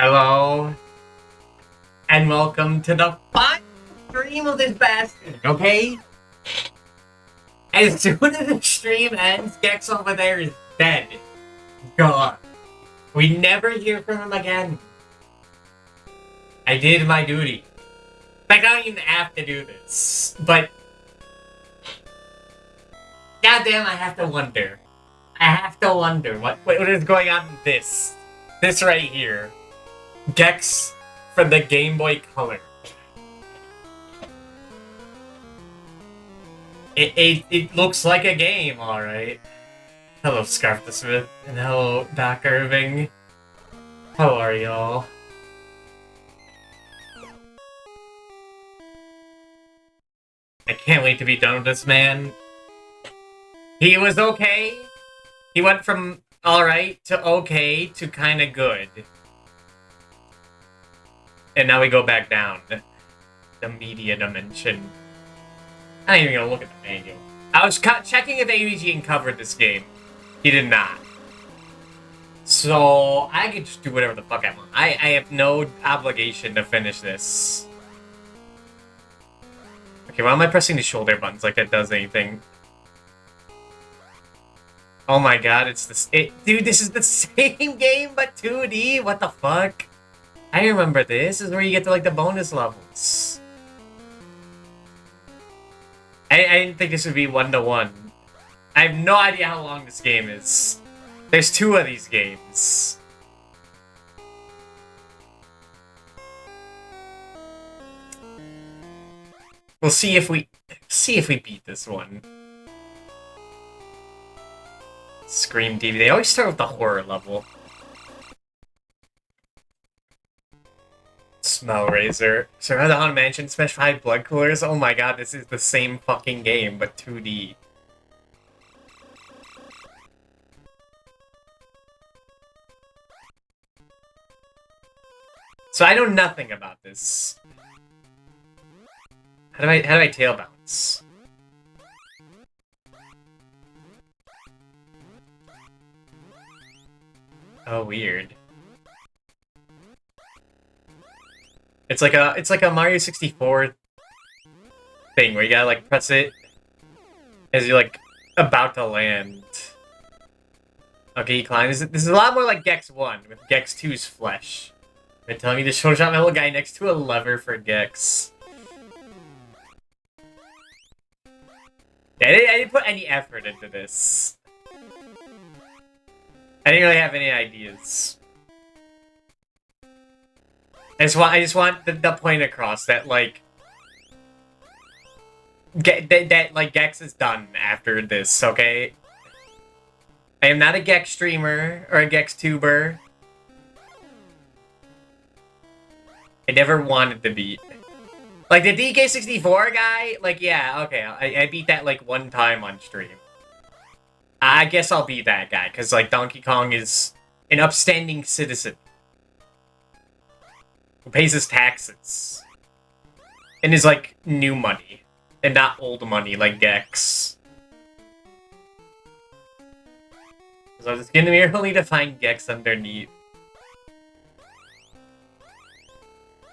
Hello, and welcome to the final stream of this bastard, okay? As soon as the stream ends, Gex over there is dead. Gone. We never hear from him again. I did my duty. Like, I don't even have to do this, but... Goddamn, I have to wonder. I have to wonder what is going on in this. This right here. Gex from the Game Boy Color. It looks like a game, alright. Hello, Scarf the Smith, and hello, Doc Irving. How are y'all? I can't wait to be done with this man. He was okay. He went from alright to okay to kinda good. And now we go back down. The media dimension. I ain't even gonna look at the manual. I was checking if ABG covered this game. He did not. So, I could just do whatever the fuck I want. I have no obligation to finish this. Okay, why am I pressing the shoulder buttons like that does anything? Oh my god, it's this... dude, this is the same game but 2D? What the fuck? I remember this. This is where you get to, like, the bonus levels. I didn't think this would be 1-to-1. I have no idea how long this game is. There's 2 of these games. We'll see if we beat this one. Scream TV. They always start with the horror level. Smell Razor. Survive the Haunted Mansion, specified blood coolers. Oh my god, this is the same fucking game, but 2D. So I know nothing about this. How do I tail bounce? Oh, weird. It's like a Mario 64 thing where you gotta like press it as you're like about to land. Okay, you climb. This is a lot more like Gex 1 with Gex 2's flesh. They're telling me to show shot my little guy next to a lever for Gex. I didn't put any effort into this. I didn't really have any ideas. I just want the point across that like like Gex is done after this, okay? I am not a Gex streamer or a Gex tuber. I never wanted to be. Like the DK64 guy, like yeah, okay, I beat that like one time on stream. I guess I'll be that guy, because like Donkey Kong is an upstanding citizen. Who pays his taxes. And is like new money. And not old money like Gex. So it's gonna be merely to find Gex underneath.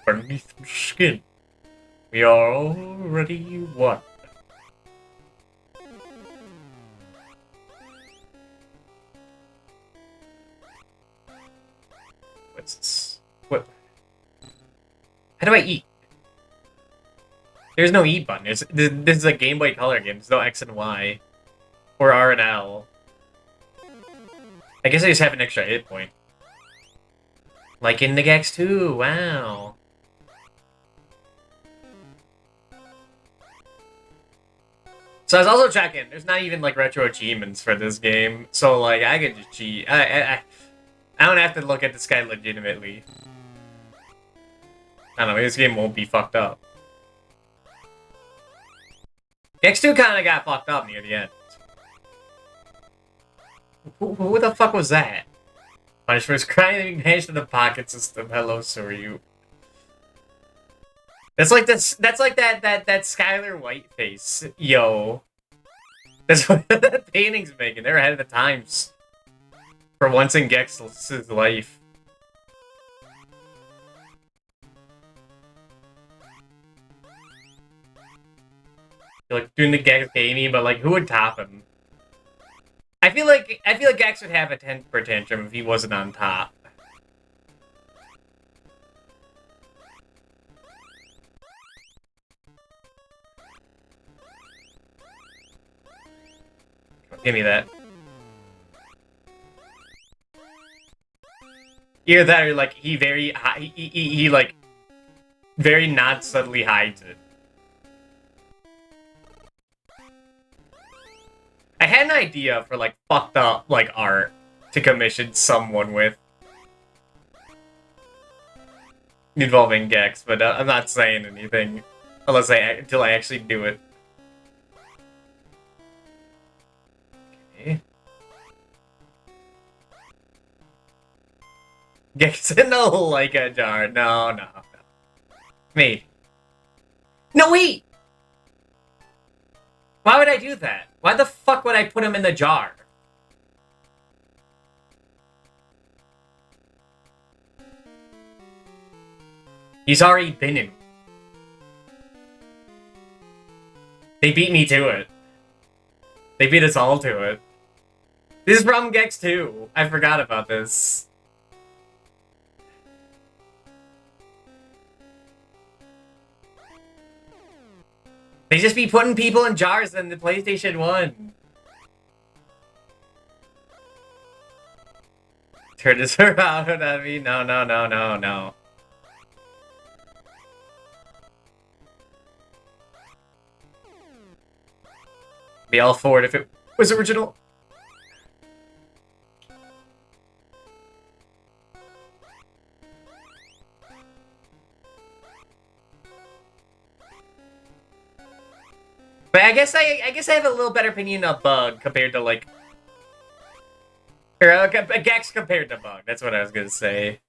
Beneath the skin. We are already one. What's this? What? How do I eat? There's no eat button. This is a Game Boy Color game. There's no X and Y. Or R and L. I guess I just have an extra hit point. Like in the Gex 2. Wow. So I was also checking. There's not even like retro achievements for this game. So like I could just cheat. I don't have to look at this guy legitimately. I don't know, maybe this game won't be fucked up. X2 kinda got fucked up near the end. Who the fuck was that? Punishment was crying managed in the pocket system. Hello, Soryu. That's like that Skylar White face. Yo. That's what the painting's making. They're ahead of the times. For once in Gex's life. You're, like, doing the Gex gamey, but, like, who would top him? I feel like Gex would have a temper tantrum if he wasn't on top. Give me that. Either that or, like, he very high, he like, very not subtly hides it. I had an idea for, like, fucked up, like, art to commission someone with. Involving Gex, but I'm not saying anything until I actually do it. Okay. Gex in the Leica jar. No, no, no. Maybe. No, wait! Why would I do that? Why the fuck would I put him in the jar? He's already been in. They beat me to it. They beat us all to it. This is from Gex 2. I forgot about this. They just be putting people in jars in the PlayStation 1. Turn this around at me. No, no, no, no, no. Be all for it if it was original. But I guess I have a little better opinion of Bug compared to like, or Gex compared to Bug. That's what I was gonna say.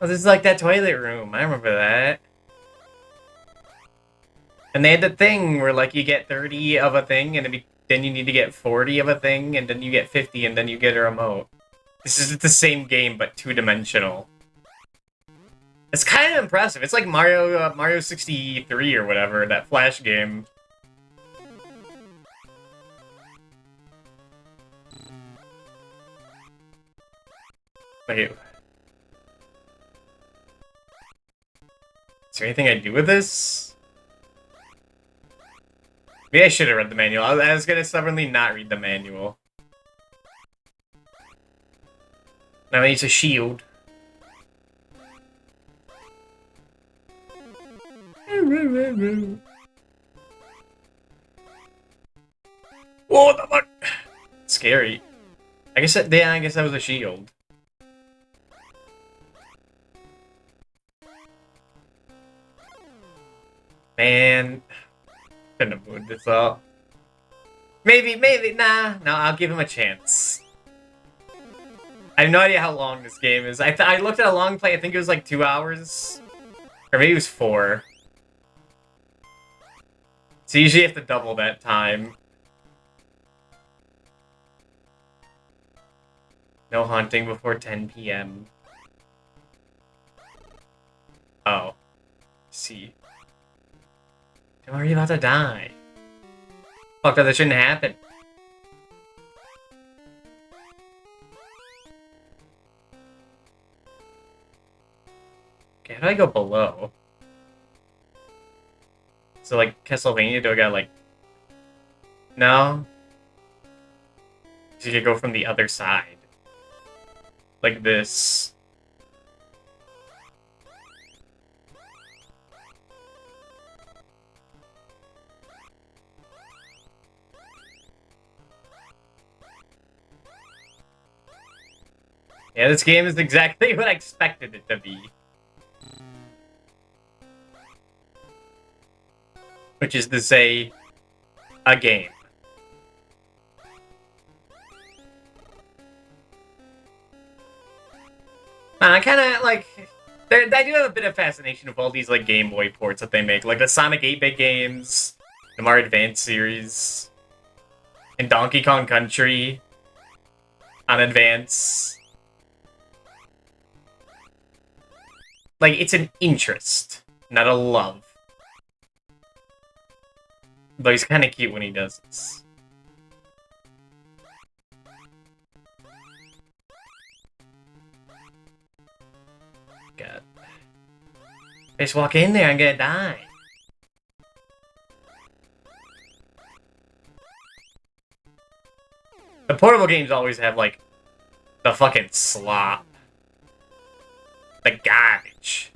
Oh, this is like that toilet room. I remember that. And they had the thing where like you get 30 of a thing, and then you need to get 40 of a thing, and then you get 50, and then you get a remote. This is the same game but two-dimensional. It's kind of impressive. It's like Mario 63 or whatever, that Flash game. Wait. Is there anything I do with this? Maybe I should have read the manual. I was gonna stubbornly not read the manual. Now I need a shield. Whoa, the fuck! Scary. I guess that was a shield. Man, couldn't have moved this up. Maybe, nah. No, I'll give him a chance. I have no idea how long this game is. I looked at a long play. I think it was like 2 hours, or maybe it was 4. So you usually have to double that time. No hunting before 10 p.m. Oh. See. I'm already about to die. Fuck, that shouldn't happen. Okay, how do I go below? So, like, Castlevania, do I gotta, like... No? So you could go from the other side. Like this. Yeah, this game is exactly what I expected it to be. Which is to say, a game. I kind of, like... I do have a bit of fascination with all these, like, Game Boy ports that they make. Like, the Sonic 8-bit games, the Mario Advance series, and Donkey Kong Country on Advance. Like, it's an interest, not a love. Though he's kind of cute when he does this. God. I just walk in there, I'm gonna die. The portable games always have, like, the fucking slop. The garbage.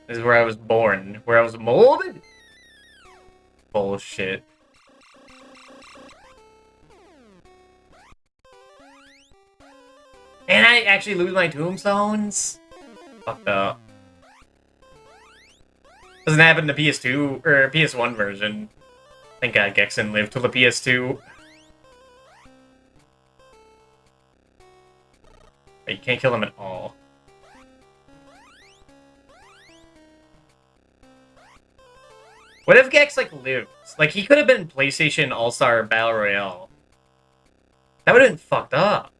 This is where I was born. Where I was molded? Bullshit. And I actually lose my tombstones? Fucked up. Doesn't happen to PS2 or PS1 version. Thank God Gex didn't live till the PS2. But you can't kill him at all. What if Gex, like, lives? Like, he could have been PlayStation All-Star Battle Royale. That would have been fucked up.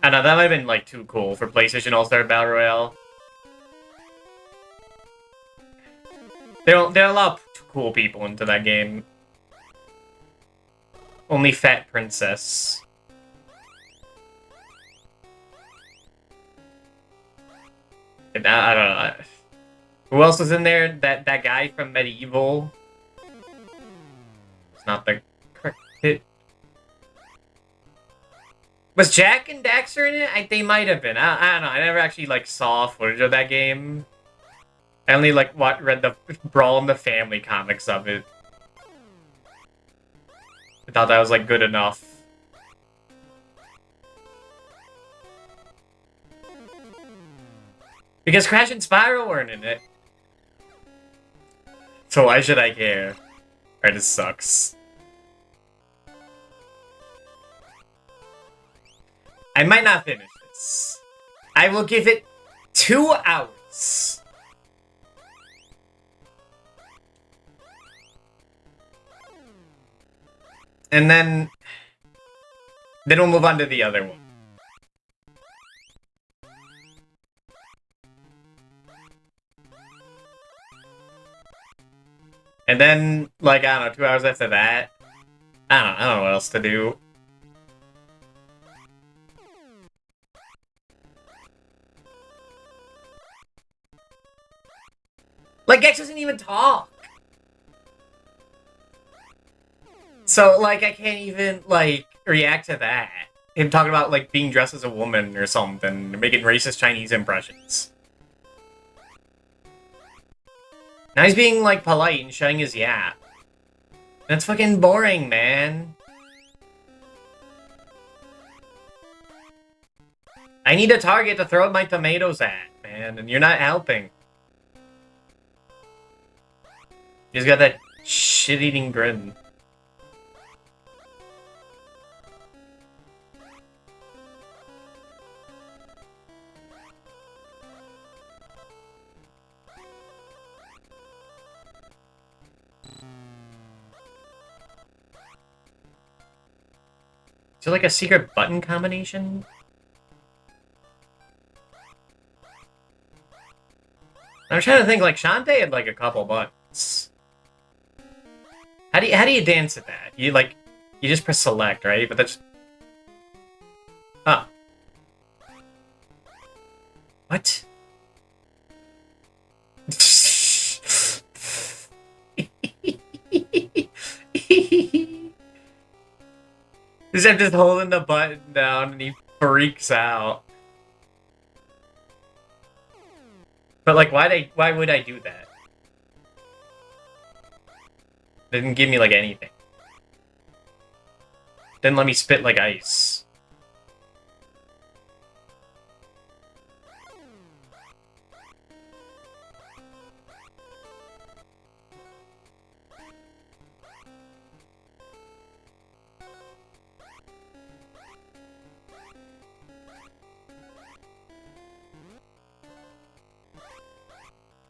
I know, that might have been, like, too cool for PlayStation All-Star Battle Royale. They don't allow cool people into that game. Only Fat Princess. And I don't know. Who else was in there? That guy from Medieval? It's not the correct hit. Was Jack and Daxter in it? They might have been. I don't know. I never actually, like, saw footage of that game. I only, like, read the Brawl in the Family comics of it. I thought that was, like, good enough. Because Crash and Spyro weren't in it. So why should I care? Alright, this sucks. I might not finish this. I will give it 2 hours. And then we'll move on to the other one. And then, like, I don't know, 2 hours after that, I don't know what else to do. Like, Gex doesn't even talk. So, like, I can't even, like, react to that. Him talking about, like, being dressed as a woman or something, or making racist Chinese impressions. Now he's being, like, polite and shutting his yap. That's fucking boring, man. I need a target to throw my tomatoes at, man, and you're not helping. He's got that shit-eating grin. Is there like a secret button combination? I'm trying to think, like, Shantae had like a couple buttons. How do you dance at that? You just press select, right? But that's... Huh. What? He's just holding the button down and he freaks out. But, like, why would I do that? Didn't give me, like, anything. Didn't let me spit like ice.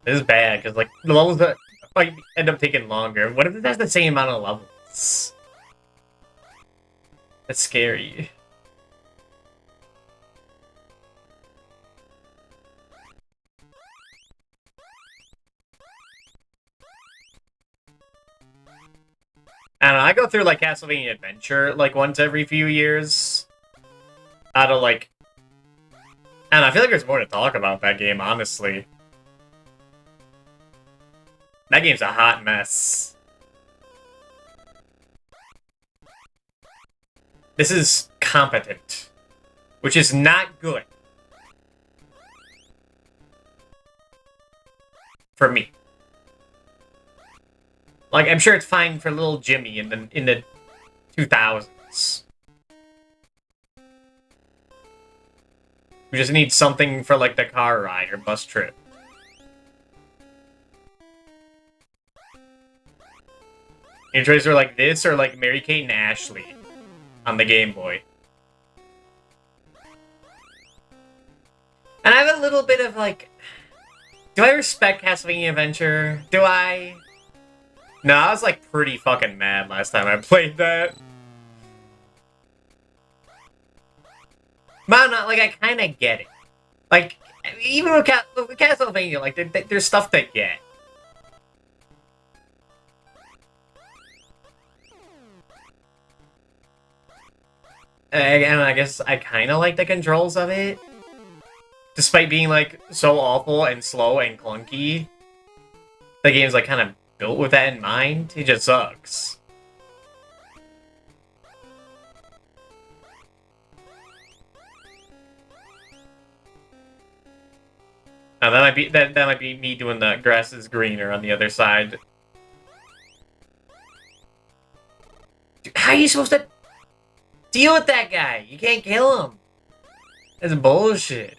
This is bad, because, like, the levels that might end up taking longer. What if it has the same amount of levels? That's scary. I don't know, I go through like Castlevania Adventure like once every few years. Out of like, I don't know, I feel like there's more to talk about that game, honestly. That game's a hot mess. This is competent, which is not good for me. Like, I'm sure it's fine for little Jimmy in the 2000s. We just need something for like the car ride or bus trip. Your choices are like this or like Mary Kate and Ashley on the Game Boy. And I have a little bit of like, do I respect Castlevania Adventure? Do I? No, I was like pretty fucking mad last time I played that. But not like I kind of get it. Like even with Castlevania, like there's stuff to get. And I guess I kind of like the controls of it. Despite being, like, so awful and slow and clunky. The game's, like, kind of built with that in mind. It just sucks. Now, that might be me doing the grass is greener on the other side. Dude, how are you supposed to deal with that guy? You can't kill him. That's bullshit.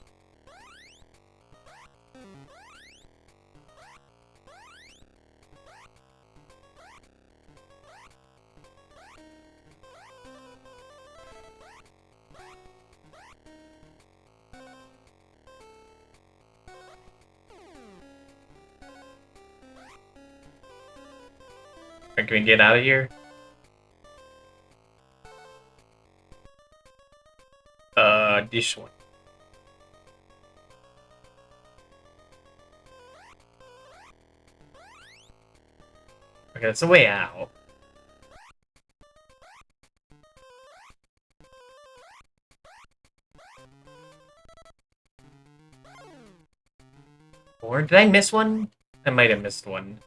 Can we get out of here? This one. Okay, that's the way out. Or did I miss one? I might have missed one.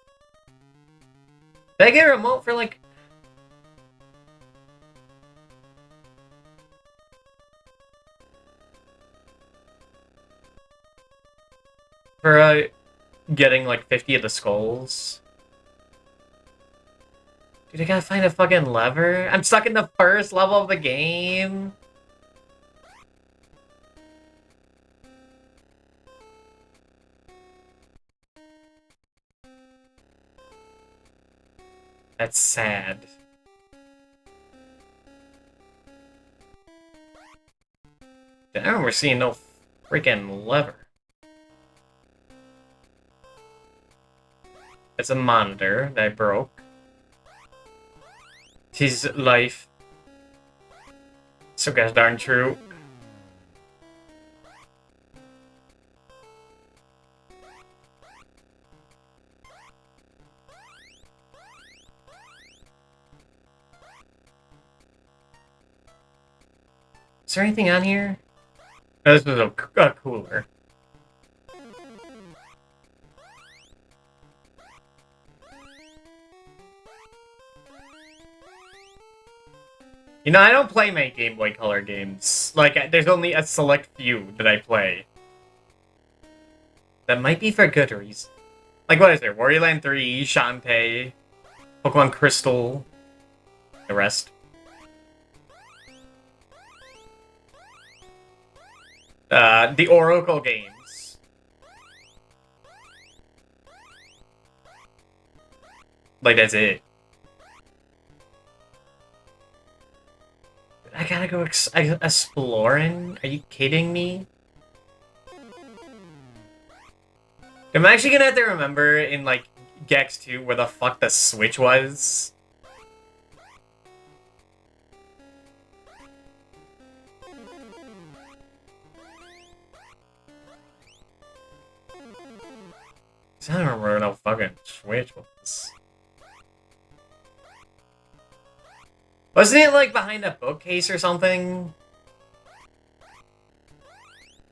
Did I get a remote for like... For getting like 50 of the skulls? Dude, I gotta find a fucking lever? I'm stuck in the first level of the game. That's sad. I don't remember seeing no freaking lever. It's a monitor that I broke. His life. So gosh darn true. Is there anything on here? Oh, this was a cooler. You know, I don't play many Game Boy Color games. Like, there's only a select few that I play. That might be for good reason. Like, what is there? Wario Land 3, Shantae, Pokemon Crystal, the rest. The Oracle games. Like, that's it. I gotta go exploring? Are you kidding me? I'm actually gonna have to remember in, like, Gex 2 where the fuck the Switch was. I don't remember no fucking Switch was. Wasn't it like behind a bookcase or something?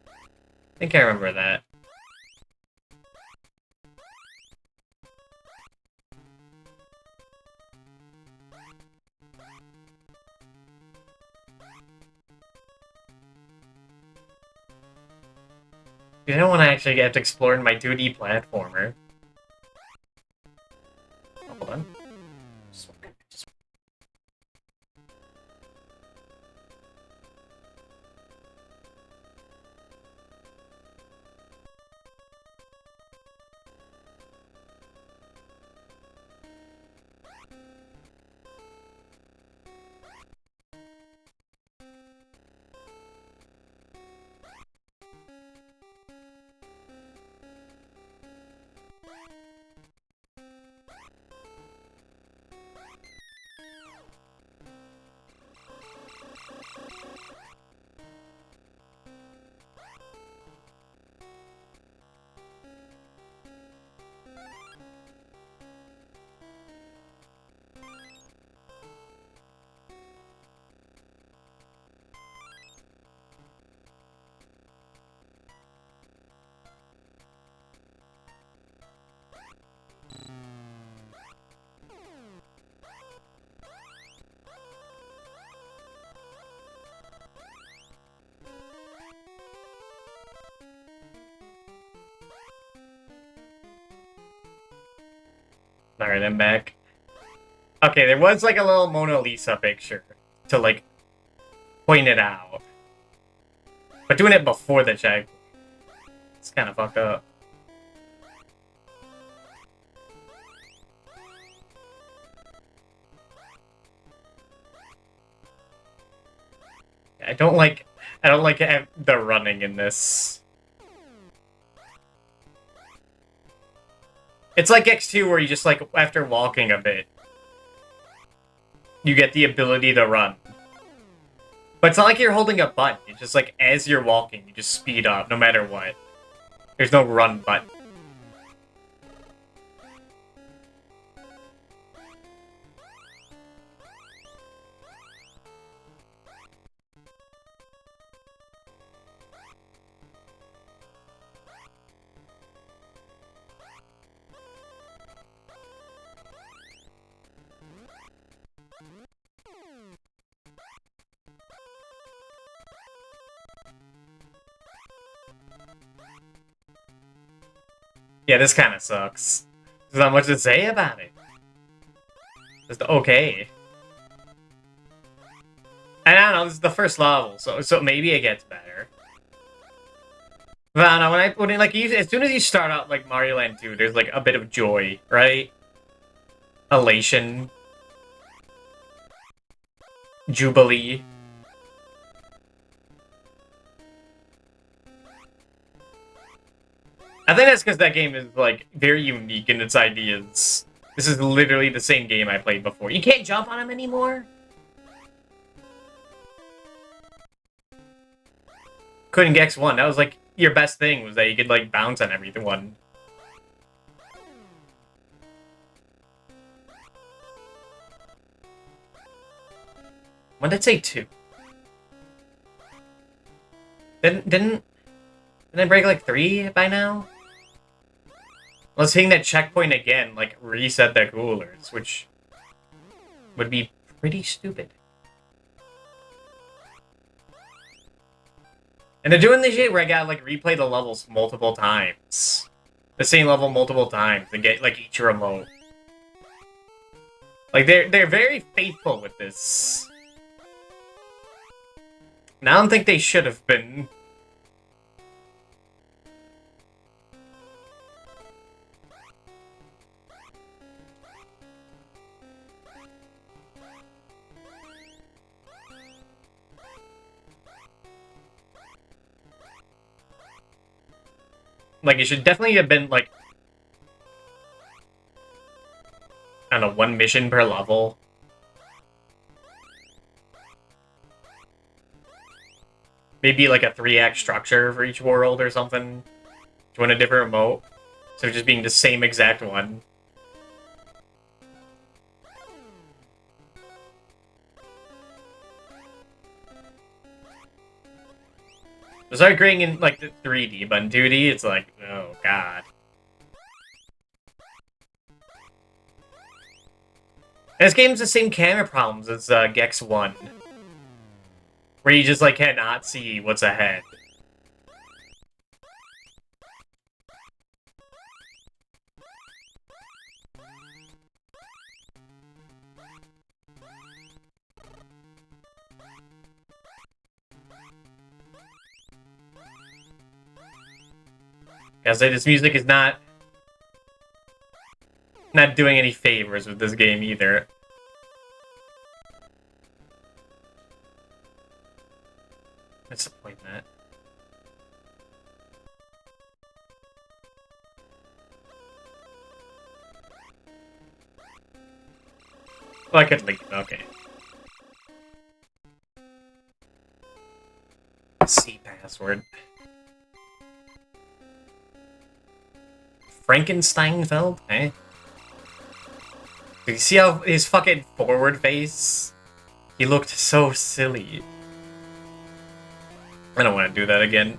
I think I remember that. I don't want to actually get to explore in my 2D platformer. Hold on. Alright, I'm back. Okay, there was like a little Mona Lisa picture to like point it out. But doing it before the check, it's kind of fucked up. I don't like the running in this. It's like X2 where you just like, after walking a bit, you get the ability to run. But it's not like you're holding a button. It's just like, as you're walking, you just speed up no matter what. There's no run button. Yeah, this kind of sucks. There's not much to say about it. Just okay. And I don't know, this is the first level, so maybe it gets better. But I don't know, as soon as you start out like Mario Land 2, there's like a bit of joy, right? Elation. Jubilee. I think that's because that game is, like, very unique in its ideas. This is literally the same game I played before. You can't jump on him anymore? Couldn't Gex 1. That was, like, your best thing, was that you could, like, bounce on everyone. When did it say 2? Didn't I break, like, 3 by now? Let's hitting that checkpoint again, like, reset the coolers, which would be pretty stupid. And they're doing this shit where I gotta, like, replay the levels multiple times. The same level multiple times to get, like, each remote. Like, they're very faithful with this. And I don't think they should have been. Like, it should definitely have been, like, I don't know, 1 mission per level. Maybe, like, a 3-act structure for each world or something. Join a different remote. So just being the same exact one. It's like agreeing in like the 3D, but in 2D, it's like, oh god. And this game's the same camera problems as Gex 1. Where you just like cannot see what's ahead. I say this music is not doing any favors with this game either. What's the point in that? Well, I could leave. Okay. C password. Frankensteinfeld? Eh? Do you see how his fucking forward face? He looked so silly. I don't want to do that again.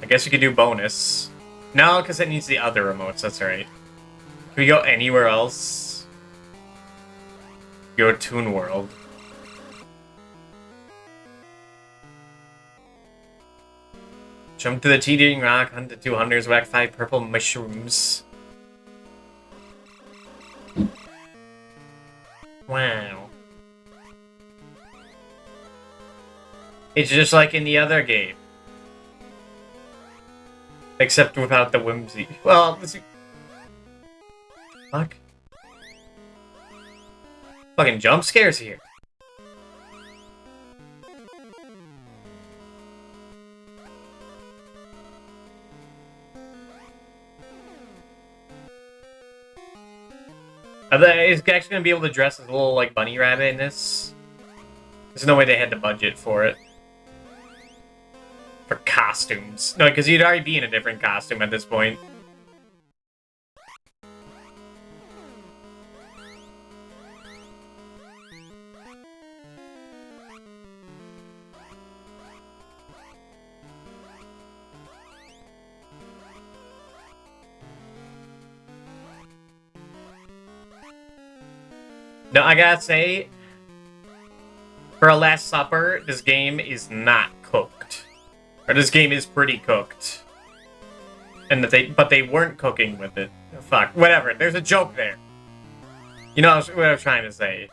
I guess we could do bonus. No, because it needs the other remotes, that's right. Can we go anywhere else? Go to Toon World. Jump to the teetering rock, hunt the 200s, whack 5 purple mushrooms. Wow. It's just like in the other game. Except without the whimsy. Well, this... Fuck. Fucking jump scares here. Is actually gonna be able to dress as a little, like, bunny rabbit in this? There's no way they had the budget for it. For costumes. No, because you'd already be in a different costume at this point. No, I gotta say, for a Last Supper, this game is not cooked. Or this game is pretty cooked. And that but they weren't cooking with it. Fuck, whatever, there's a joke there. You know what I was trying to say.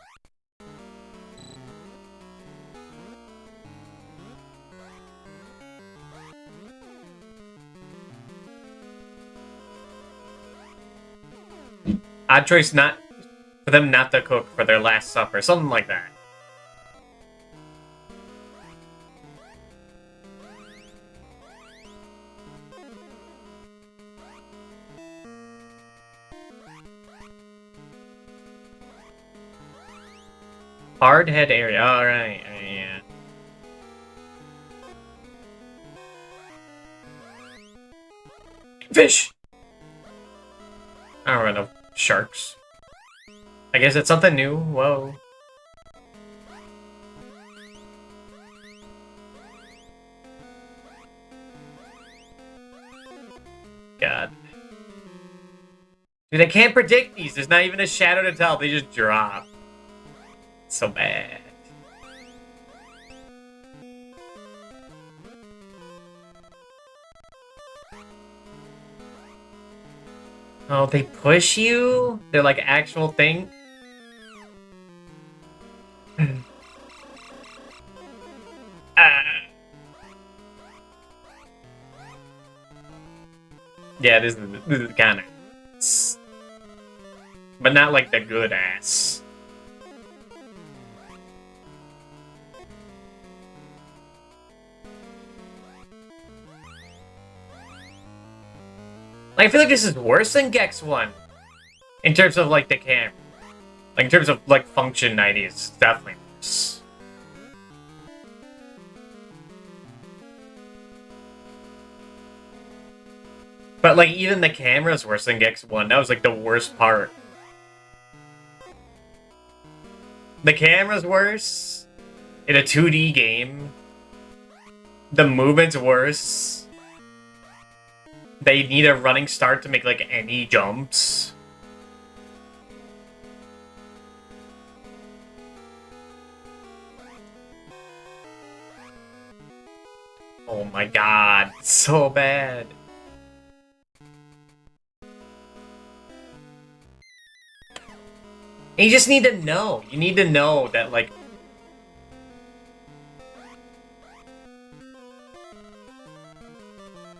Odd choice not... for them not to cook for their Last Supper. Something like that. Hard head area. Alright, yeah. Fish! I don't know. Sharks. I guess it's something new. Whoa. God. Dude, I can't predict these. There's not even a shadow to tell. They just drop. It's so bad. Oh, they push you? They're like actual thing? Yeah, this is kind of... But not like the good ass. Like, I feel like this is worse than Gex 1. In terms of, like, the camera. Like, in terms of, like, function ideas, it's definitely worse. But, like, even the camera's worse than Gex 1. That was, like, the worst part. The camera's worse in a 2D game. The movement's worse. They need a running start to make, like, any jumps. Oh my god, so bad. And you just need to know. You need to know that, like,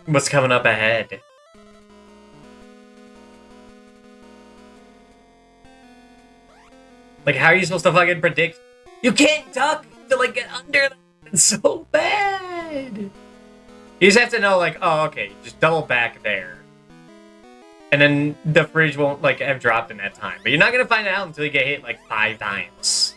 what's coming up ahead. Like, how are you supposed to fucking predict? You can't duck to, like, get under that. It's so bad. You just have to know, like, oh, okay, just double back there. And then the fridge won't, like, have dropped in that time. But you're not gonna find it out until you get hit, like, 5 times.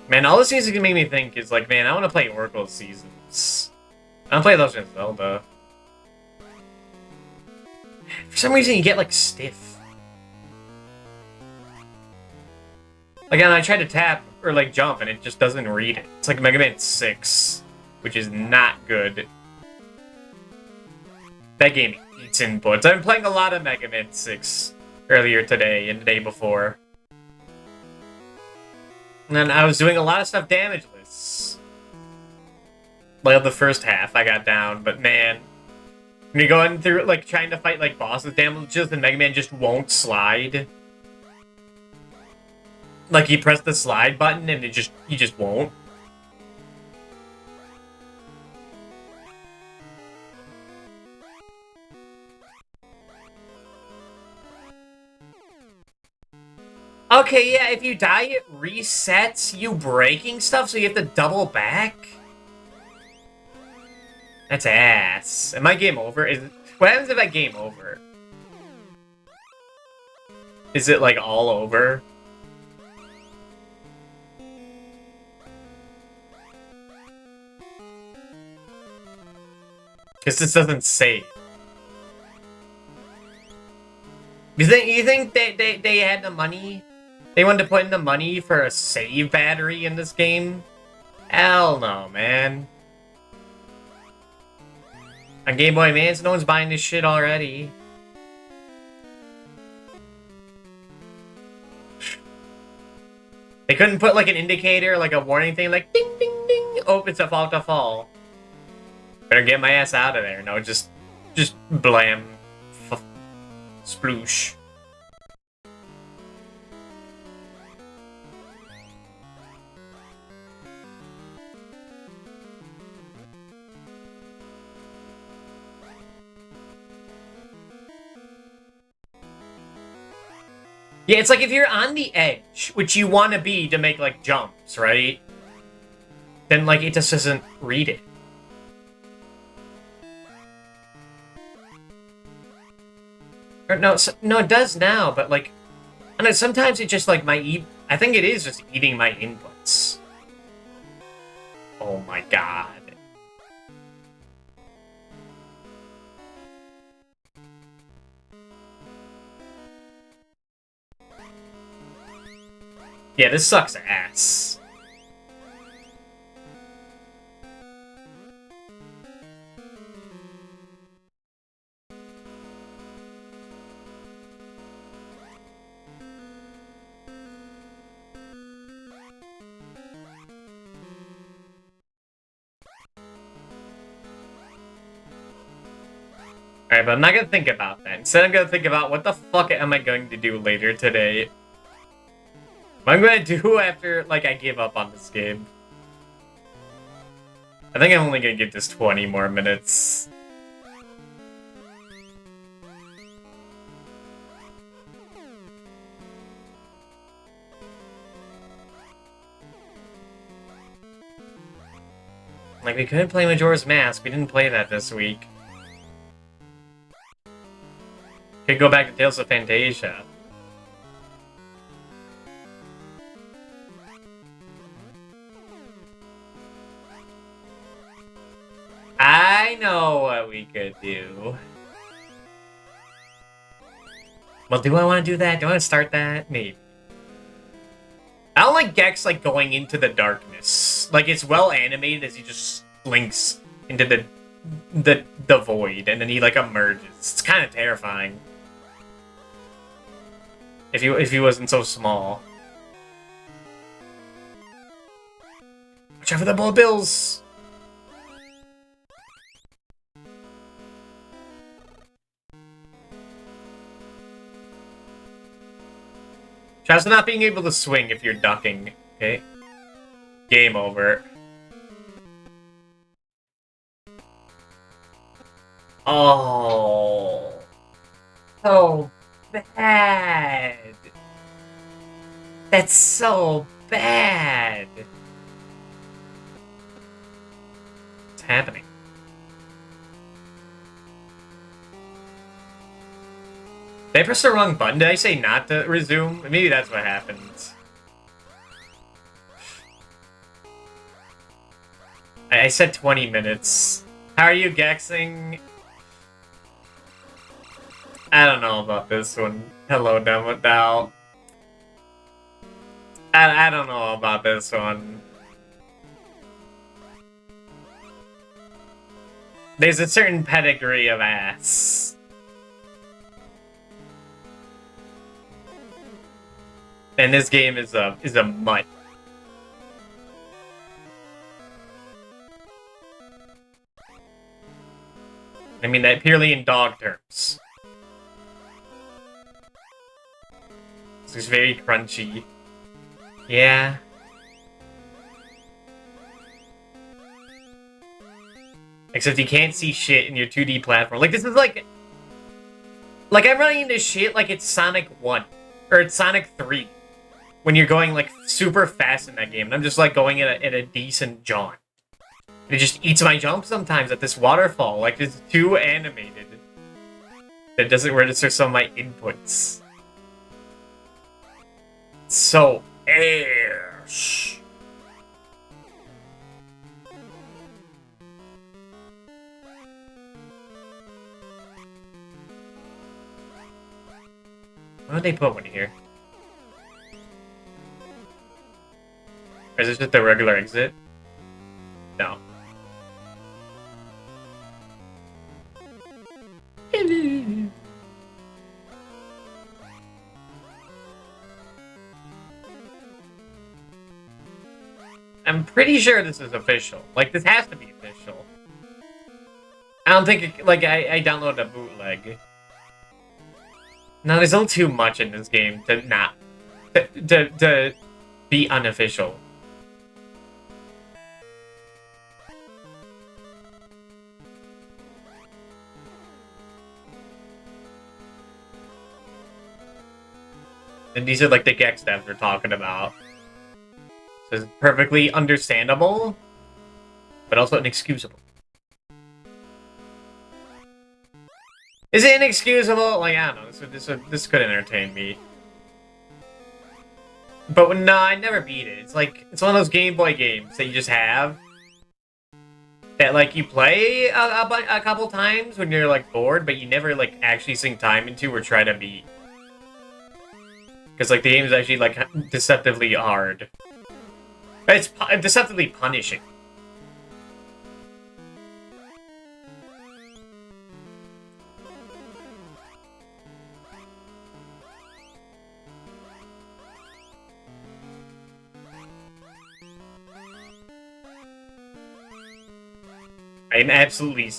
Man, all this music can make me think is, like, man, I want to play Oracle Seasons. I want to play Legend of Zelda. For some reason, you get, like, stiff. Like, and I tried to tap, or, like, jump, and it just doesn't read it. It's like Mega Man 6, which is not good. That game eats inputs. I've been playing a lot of Mega Man 6 earlier today and the day before. And then I was doing a lot of stuff damageless. Like, the first half I got down, but man... When you're going through, like, trying to fight, like, bosses damages, and Mega Man just won't slide. Like, you press the slide button, and you just won't. Okay, yeah, if you die, it resets you breaking stuff, so you have to double back? That's ass. Am I game over? What happens if I game over? Is it, like, all over? Because this doesn't save. You think they had the money? They wanted to put in the money for a save battery in this game? Hell no, man. On Game Boy Advance, no one's buying this shit already. They couldn't put, like, an indicator, like a warning thing, like, ding, ding, ding. Oh, it's about to fall. Better get my ass out of there. No, just blam. Sploosh. Yeah, it's like if you're on the edge, which you want to be to make, like, jumps, right? Then, like, it just doesn't read it. Or, no, it does now, but, like, I know sometimes it just, like, I think it is just eating my inputs. Oh my god. Yeah, this sucks ass. Alright, but I'm not gonna think about that. Instead, I'm gonna think about what the fuck am I going to do later today. What I'm gonna do after, like, I give up on this game. I think I'm only gonna give this 20 more minutes. Like, we couldn't play Majora's Mask. We didn't play that this week. Could go back to Tales of Fantasia. know what we could do. Well, do I want to do that? Do I want to start that? Maybe. I don't like Gex, like, going into the darkness. Like, it's well animated as he just slinks into the void, and then he, like, emerges. It's kind of terrifying. If he wasn't so small. Watch out for the bullet bills! Just not being able to swing if you're ducking, okay? Game over. Oh. So bad. That's so bad. What's happening? Did I press the wrong button? Did I say not to resume? Maybe that's what happened. I said 20 minutes. How are you Gexing? I don't know about this one. Hello, Dumb Without. I don't know about this one. There's a certain pedigree of ass. And this game is a mutt. I mean that purely in dog terms. This is very crunchy. Yeah. Except you can't see shit in your 2D platform. Like, this is like... Like, I'm running into shit like it's Sonic 1. Or it's Sonic 3. When you're going, like, super fast in that game. And I'm just, like, going at a decent jaunt. And it just eats my jump sometimes at this waterfall. Like, it's too animated. That doesn't register some of my inputs. It's so ash. Why would they put one here? Or is this just the regular exit? No. I'm pretty sure this is official. Like, this has to be official. I don't think, like, I downloaded a bootleg. No, there's a little too much in this game to not... to be unofficial. And these are, like, the Gex devs we're talking about. So it's perfectly understandable, but also inexcusable. Is it inexcusable? Like, I don't know. This could entertain me. But no, I never beat it. It's like, it's one of those Game Boy games that you just have. That, like, you play a couple times when you're, like, bored, but you never, like, actually sink time into or try to beat. Because, like, the game is actually, like, deceptively hard. It's deceptively punishing. I am absolutely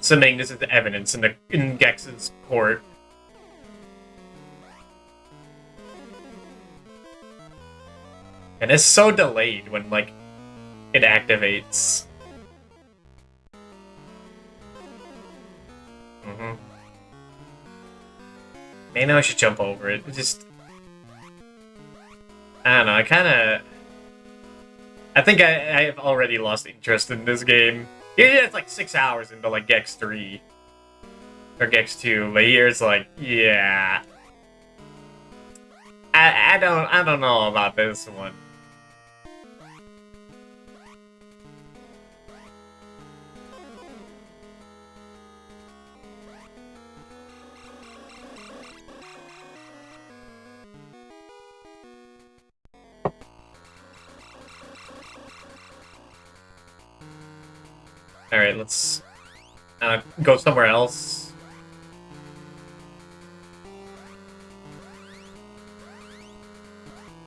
submitting this as evidence in Gex's court. And it's so delayed when, like, it activates. Maybe I should jump over it. Just... I don't know, I think I've already lost interest in this game. Yeah, it's like 6 hours into, like, Gex 3. Or Gex 2, but here's like, yeah. I don't know about this one. Alright, let's go somewhere else.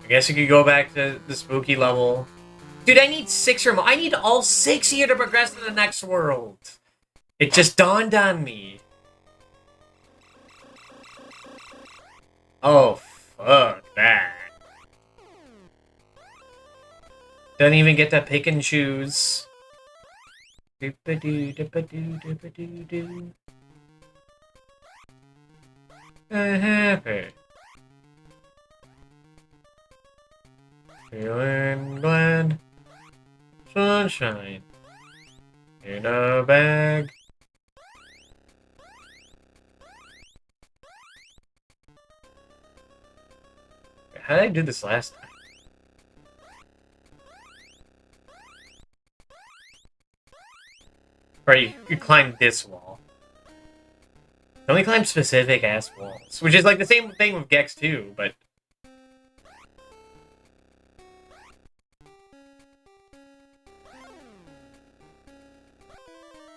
I guess you could go back to the spooky level. Dude, I need 6 or more. I need all 6 here to progress to the next world. It just dawned on me. Oh, fuck that. Don't even get to pick and choose. Doop-a-doo, doop-a-doo, doop-a-doo-doo. Happy. Feeling glad. Sunshine. In a bag. How did I do this last time? Or you climb this wall. You only climb specific ass walls, which is like the same thing with Gex too, but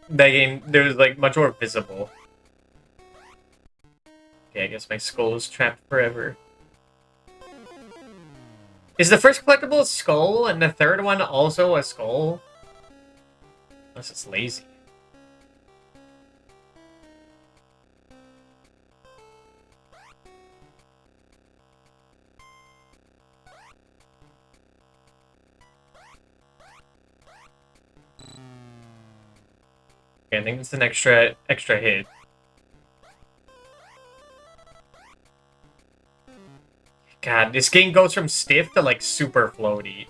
that game there's like much more visible. Okay, I guess my skull is trapped forever. Is the first collectible a skull and the third one also a skull? Unless it's lazy. Okay, I think it's an extra hit. God, this game goes from stiff to like super floaty.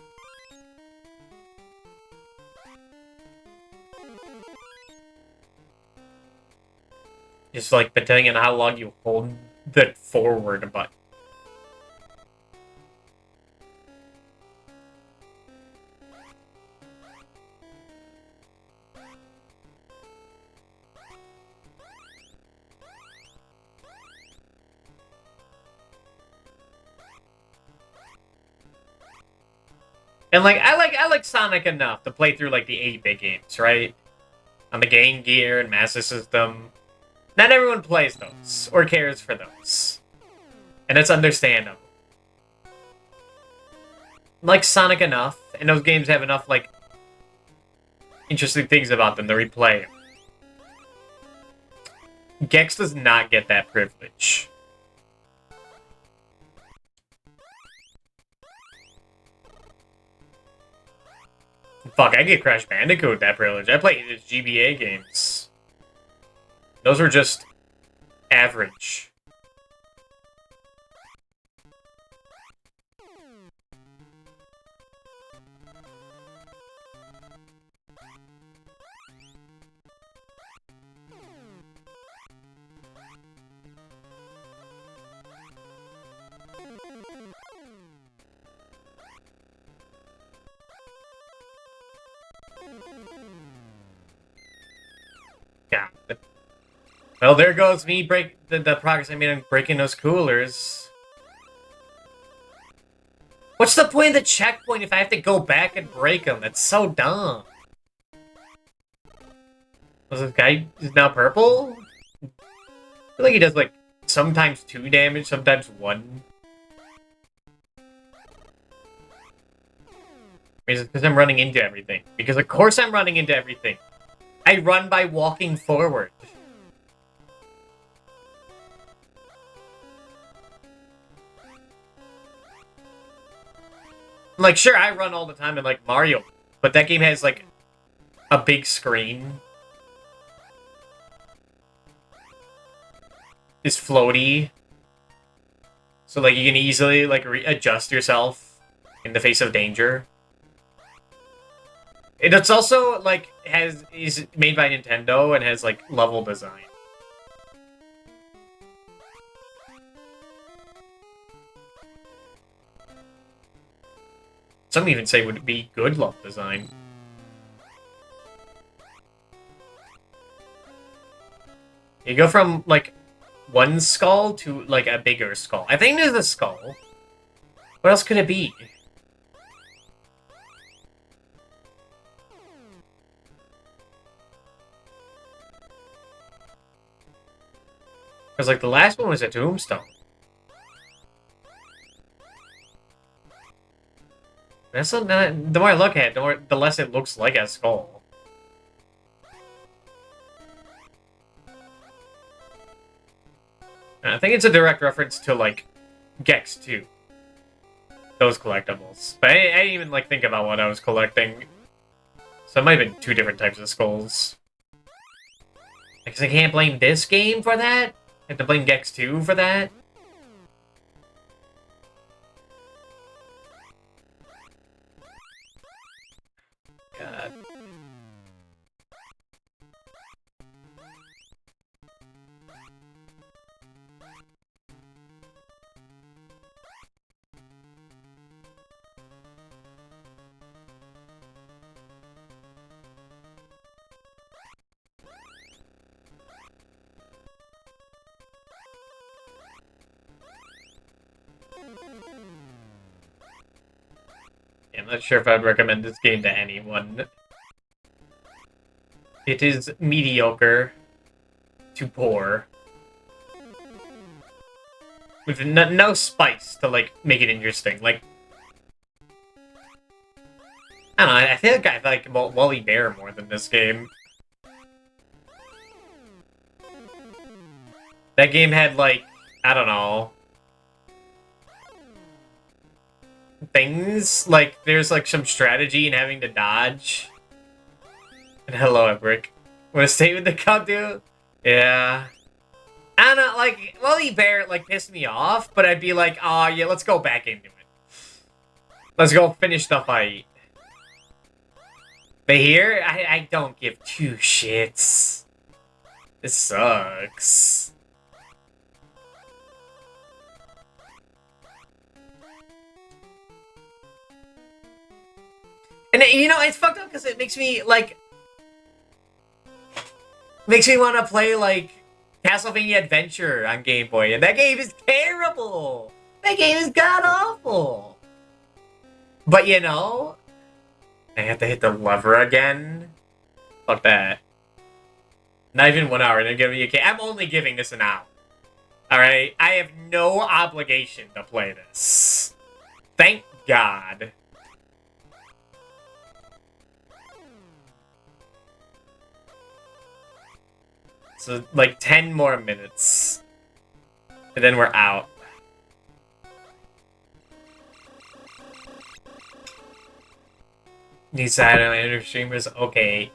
Just like depending on how long you hold the forward button. And like I like Sonic enough to play through like the 8-bit games, right? On the Game Gear and Master System. Not everyone plays those or cares for those. And it's understandable. I like Sonic enough, and those games have enough like interesting things about them to replay. Gex does not get that privilege. Fuck, I get Crash Bandicoot that privilege. I play his GBA games. Those are just average. Yeah. Well, there goes me the progress I made on breaking those coolers. What's the point of the checkpoint if I have to go back and break them? That's so dumb. Was this guy is now purple? I feel like he does like sometimes 2 damage, sometimes 1. Is it because I'm running into everything? Because of course I'm running into everything. I run by walking forward. Like, sure, I run all the time in, like, Mario, but that game has, like, a big screen. It's floaty. So, like, you can easily, like, adjust yourself in the face of danger. And it's also, like, is made by Nintendo and has, like, level design. Some even say would be good level design. You go from, like, one skull to, like, a bigger skull. I think there's a skull. What else could it be? Because, like, the last one was a tombstone. That's the more I look at it, the less it looks like a skull. I think it's a direct reference to, like, Gex 2. Those collectibles. But I didn't even, like, think about what I was collecting. So it might have been two different types of skulls. Because I can't blame this game for that? I have to blame Gex 2 for that? God. I'm not sure if I'd recommend this game to anyone. It is mediocre to poor. With no spice to, like, make it interesting. Like, I don't know, I feel like I like Wally Bear more than this game. That game had, like, I don't know, things, like, there's, like, some strategy in having to dodge. And hello, Ebrick. Wanna stay with the cup, dude? Yeah. I don't know, like, Wally Bear, like, pissed me off, but I'd be like, oh, yeah, let's go back into it. Let's go finish the fight. But here, I don't give two shits. This sucks. And, you know, it's fucked up because it makes me, like... Makes me want to play, like, Castlevania Adventure on Game Boy, and that game is terrible! That game is god-awful! But, you know... I have to hit the lever again? Fuck that. Not even 1 hour, they're giving me a game. I'm only giving this an hour. Alright? I have no obligation to play this. Thank God. So, like, 10 more minutes. And then we're out. New side on my inner streamers? Okay.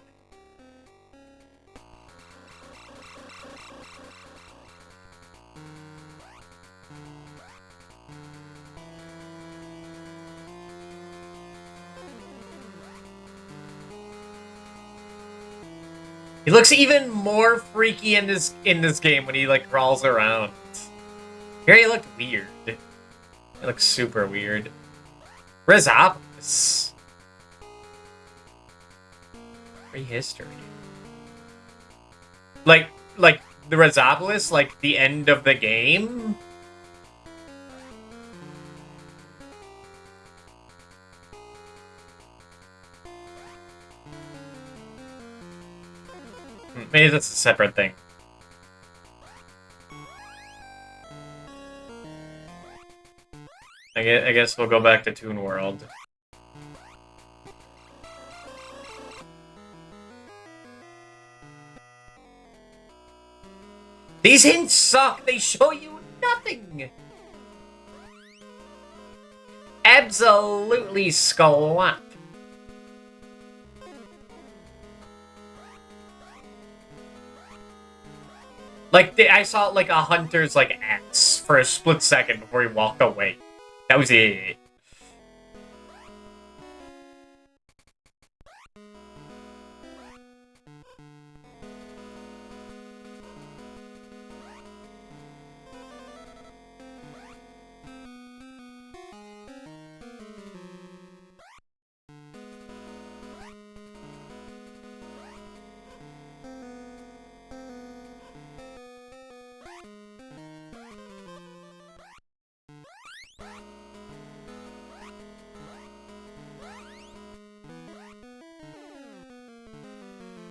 He looks even more freaky in this game when he, like, crawls around. Here he looked weird. He looks super weird. Rezopolis. Prehistory. Like the Rezopolis, like the end of the game? Maybe that's a separate thing. I guess we'll go back to Toon World. These hints suck! They show you nothing! Absolutely squat. Like, I saw, like, a hunter's, like, axe for a split second before he walked away. That was it.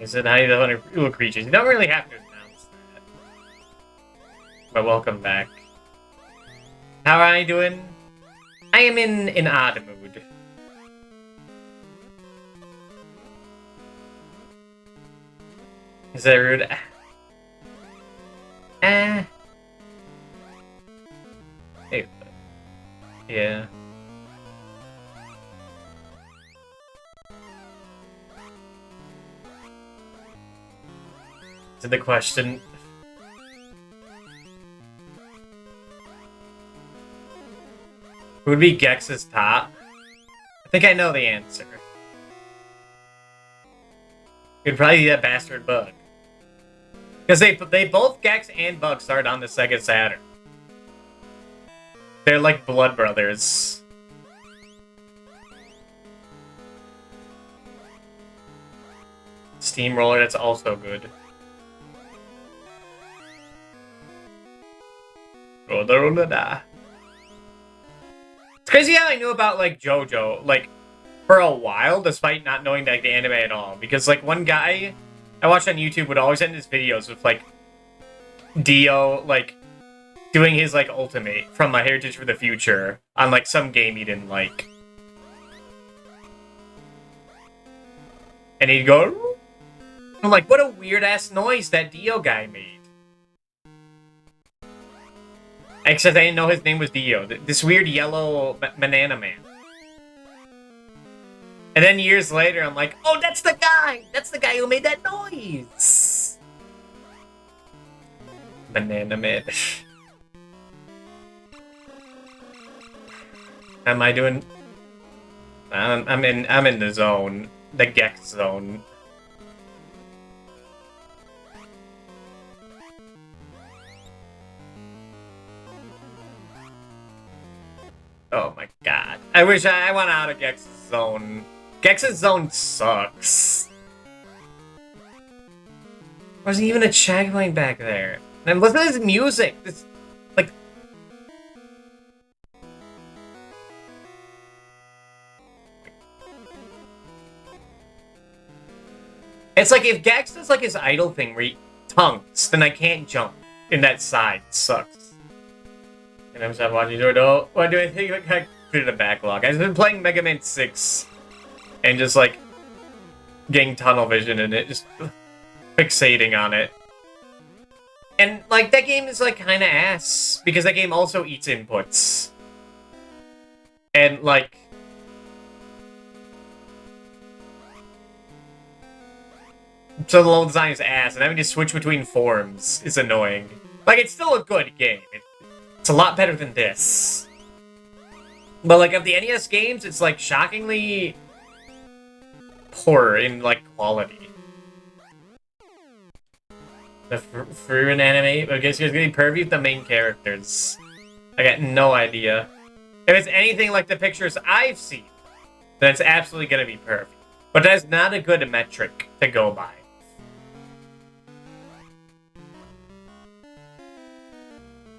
Is it how you the little creatures? You don't really have to announce that. but welcome back. How are I doing? I am in an odd mood. Is that rude? Hey. Yeah. To the question. Who would be Gex's top? I think I know the answer. It'd probably be that bastard Bug. Because they both Gex and Bug started on the Sega Saturn. They're like blood brothers. Steamroller, that's also good. It's crazy how I knew about, like, JoJo, like, for a while, despite not knowing, like, the anime at all. Because, like, one guy I watched on YouTube would always end his videos with, like, Dio, like, doing his, like, ultimate from A Heritage for the Future on, like, some game he didn't like. And he'd go... I'm like, what a weird-ass noise that Dio guy made. Except I didn't know his name was Dio. This weird yellow banana man. And then years later, I'm like, oh, that's the guy! That's the guy who made that noise! Banana man. Am I doing... I'm in the zone. The Gex zone. Oh my god. I wish I went out of Gex's zone. Gex's zone sucks. Wasn't even a checkpoint back there. And listen to his music. This, like... It's like if Gex does like his idle thing where he tongues, then I can't jump in that side. It sucks. And I'm just watching Jordo. What do I think? Like, I created a backlog. I've been playing Mega Man 6 and just like getting tunnel vision in it, just fixating on it. And like that game is like kind of ass because that game also eats inputs. And like so the level design is ass, and having to switch between forms is annoying. Like it's still a good game. It's a lot better than this. But, like, of the NES games, it's, like, shockingly poor in, like, quality. The Fruin anime? I guess it's gonna be pervy with the main characters. I got no idea. If it's anything like the pictures I've seen, then it's absolutely gonna be pervy. But that's not a good metric to go by.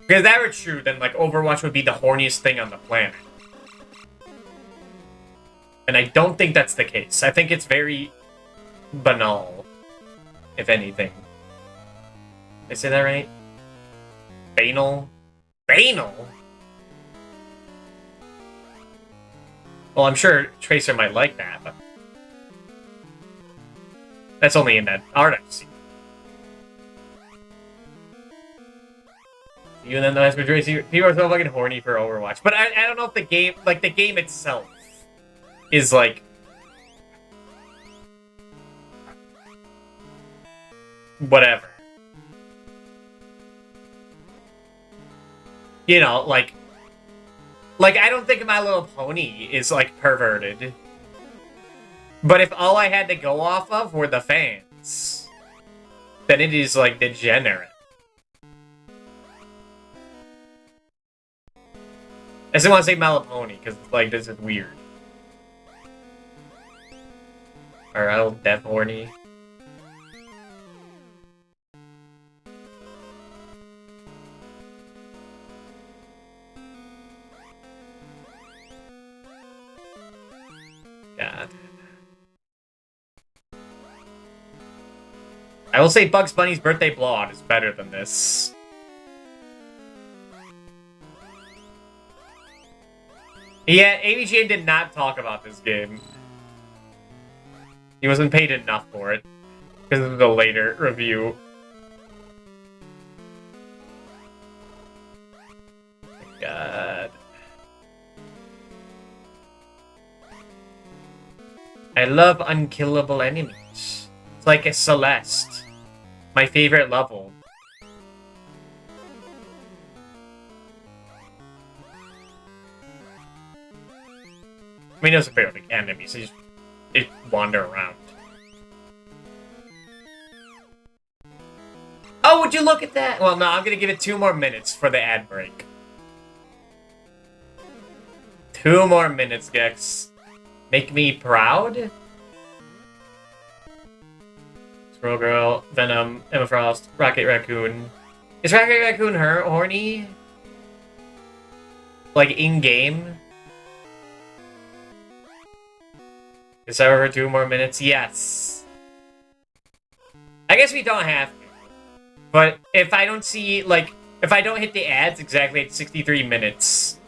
Because if that were true, then, like, Overwatch would be the horniest thing on the planet. And I don't think that's the case. I think it's very banal, if anything. Did I say that right? Banal? Banal? Well, I'm sure Tracer might like that, but... That's only in that art I've seen. Even then, the Tracer, people are so fucking horny for Overwatch. But I don't know if the game, like, the game itself is, like... whatever. You know, like... Like, I don't think My Little Pony is, like, perverted. But if all I had to go off of were the fans, then it is, like, degenerate. I just want to say My Little Pony, because, like, this is weird. Alright, old Death Horny. God. I will say Bugs Bunny's birthday blowout is better than this. Yeah, ABGA did not talk about this game. He wasn't paid enough for it. Because of the later review. God. I love unkillable enemies. It's like a Celeste. My favorite level. I mean, those are barely enemies. They just wander around. Oh, would you look at that? Well, no, I'm gonna give it 2 more minutes for the ad break. 2 more minutes, Gex. Make me proud? Squirrel Girl, Venom, Emma Frost, Rocket Raccoon. Is Rocket Raccoon horny? Like, in-game? Is that over 2 more minutes? Yes. I guess we don't have to. But if I don't see, like, if I don't hit the ads exactly at 63 minutes,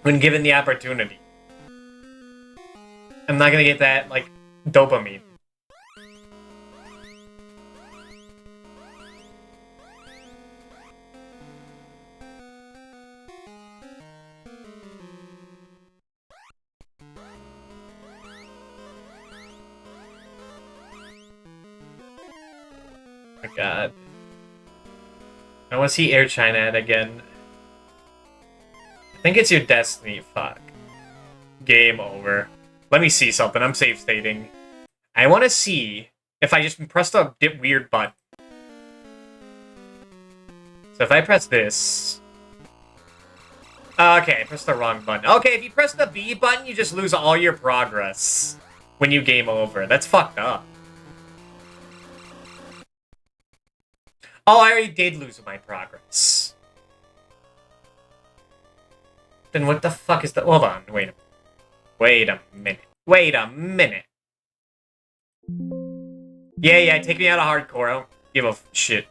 when given the opportunity, I'm not gonna get that, like, dopamine. Oh my god. I want to see Air China ad again. I think it's your destiny. Fuck. Game over. Let me see something. I'm safe stating. I want to see if I just press the weird button. So if I press this... Okay, I pressed the wrong button. Okay, if you press the B button, you just lose all your progress when you game over. That's fucked up. Oh, I already did lose my progress. Then what the fuck is the... Hold on, wait a minute. Wait a minute. Wait a minute. Yeah, take me out of hardcore. I don't give a shit.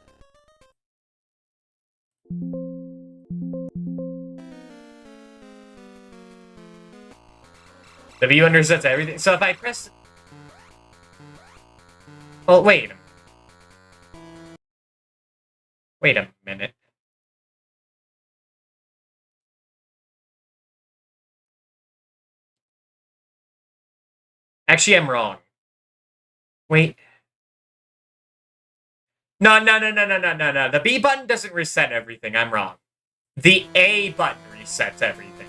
The view undersets everything. So if I press... Well, wait a minute. Wait a minute. Actually, I'm wrong. Wait. No. The B button doesn't reset everything. I'm wrong. The A button resets everything.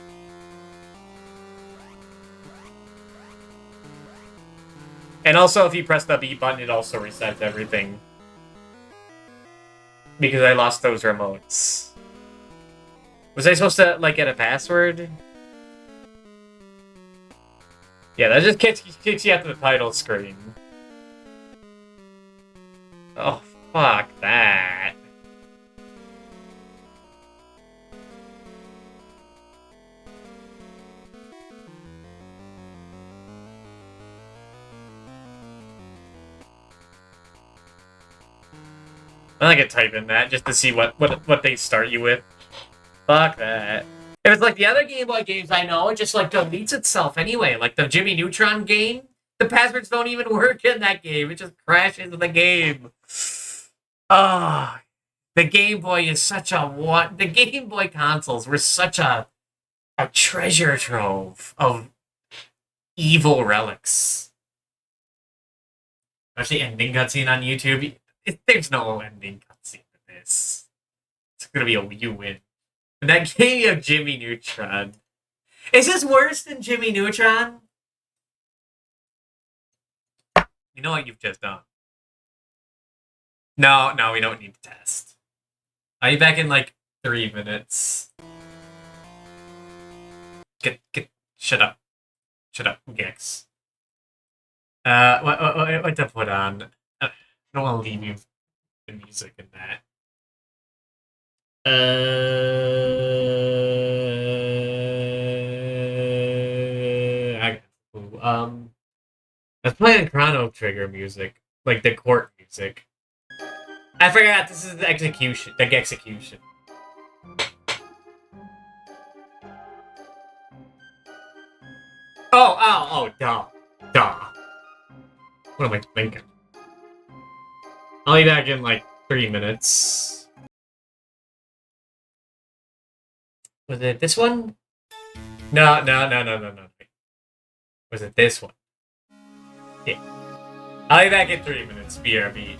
And also, if you press the B button, it also resets everything. Because I lost those remotes. Was I supposed to, like, get a password? Yeah, that just kicks you out to the title screen. Oh, fuck that. I could type in that just to see what they start you with. Fuck that. If it's like the other Game Boy games I know, it just like deletes itself anyway. Like the Jimmy Neutron game, the passwords don't even work in that game. It just crashes the game. Ah, the Game Boy is such a what? The Game Boy consoles were such a treasure trove of evil relics. Especially ending cutscene on YouTube. There's no ending cutscene to this. It's gonna be a you win. That game of Jimmy Neutron. Is this worse than Jimmy Neutron? You know what you've just done. No, we don't need to test. I'll be back in like 3 minutes. Get, shut up. Shut up, Gex. What to put on? I don't want to leave you the music and that. Let's play the Chrono Trigger music, like the court music. I forgot this is the execution, Duh. Duh. What am I thinking? I'll be back in like 3 minutes. Was it this one? No. Was it this one? Yeah. I'll be back in 3 minutes. BRB.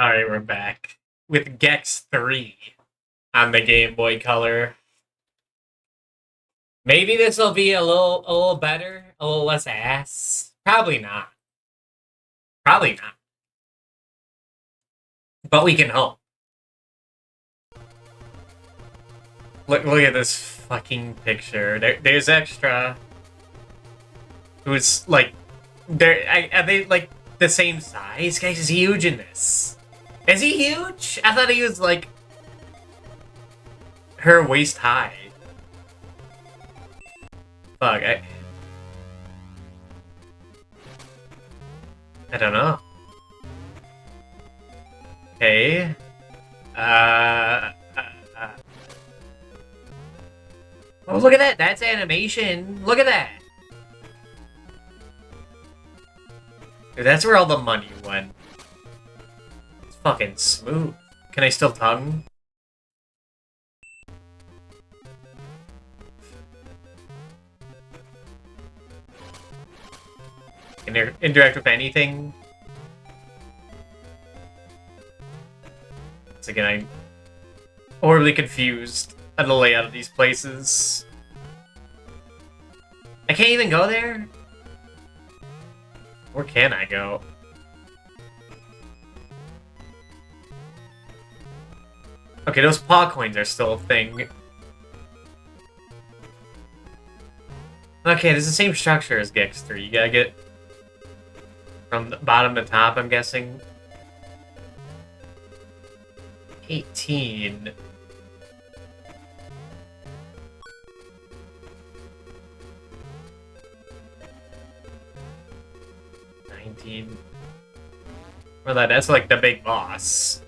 Alright, we're back. With Gex 3 on the Game Boy Color. Maybe this will be a little better, a little less ass. Probably not. Probably not. But we can hope. Look at this fucking picture. There's Extra. Who's like, are they like the same size? Guys, is huge in this. Is he huge? I thought he was like her waist high. Fuck, I don't know. Okay. Oh, look at that. That's animation. Look at that. That's where all the money went. It's fucking smooth. Can I still tongue? Can you interact with anything? Once again, I'm horribly confused at the layout of these places. I can't even go there? Where can I go? Okay, those paw coins are still a thing. Okay, it's the same structure as Gex 3. You gotta get from the bottom to top, I'm guessing. 18. Well, that's like the big boss.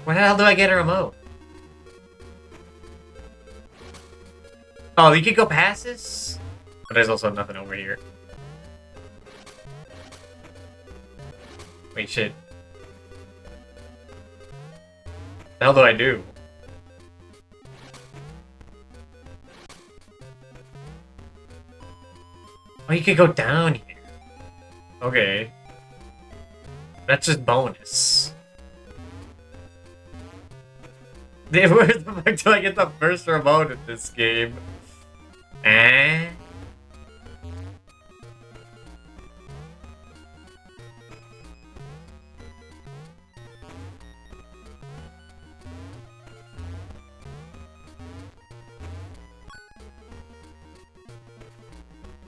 Where the hell do I get a remote? Oh, you could go past this? But there's also nothing over here. Wait, shit. The hell do I do? Oh, you could go down here. Okay. That's just bonus. Where the fuck do I get the first remote in this game? Eh?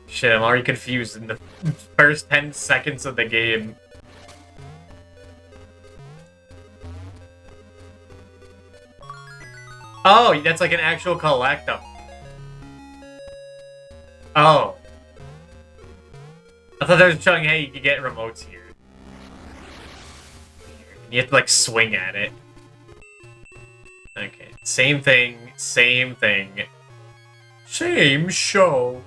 Shit, I'm already confused in the first 10 seconds of the game. Oh, that's like an actual collectible. Oh. I thought they were showing, hey, you can get remotes here. You have to, like, swing at it. Okay. Same thing. Same thing. Same show.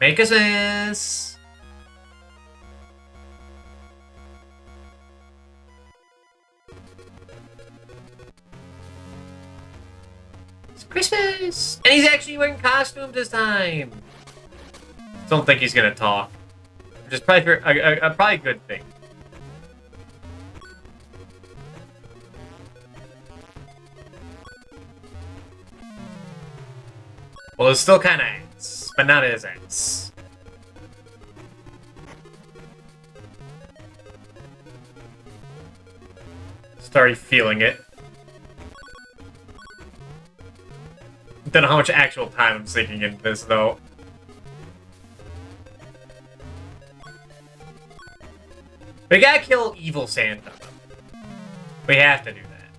Make us this. It's Christmas! And he's actually wearing costume this time! Don't think he's gonna talk. Which is probably probably a good thing. Well, it's still kind of ass, but not as ass. Started feeling it. Don't know how much actual time I'm sinking into this, though. We gotta kill Evil Santa. We have to do that.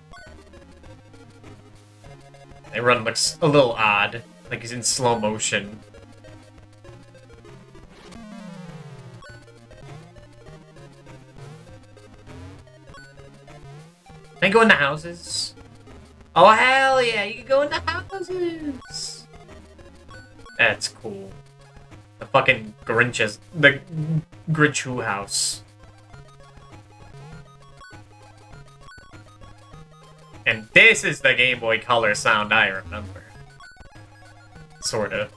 That run looks a little odd. Like he's in slow motion. Can I go into houses? Oh, hell yeah, you can go into houses! That's cool. The fucking Grinch's... The Grinchu house. And this is the Game Boy Color sound I remember. sorta.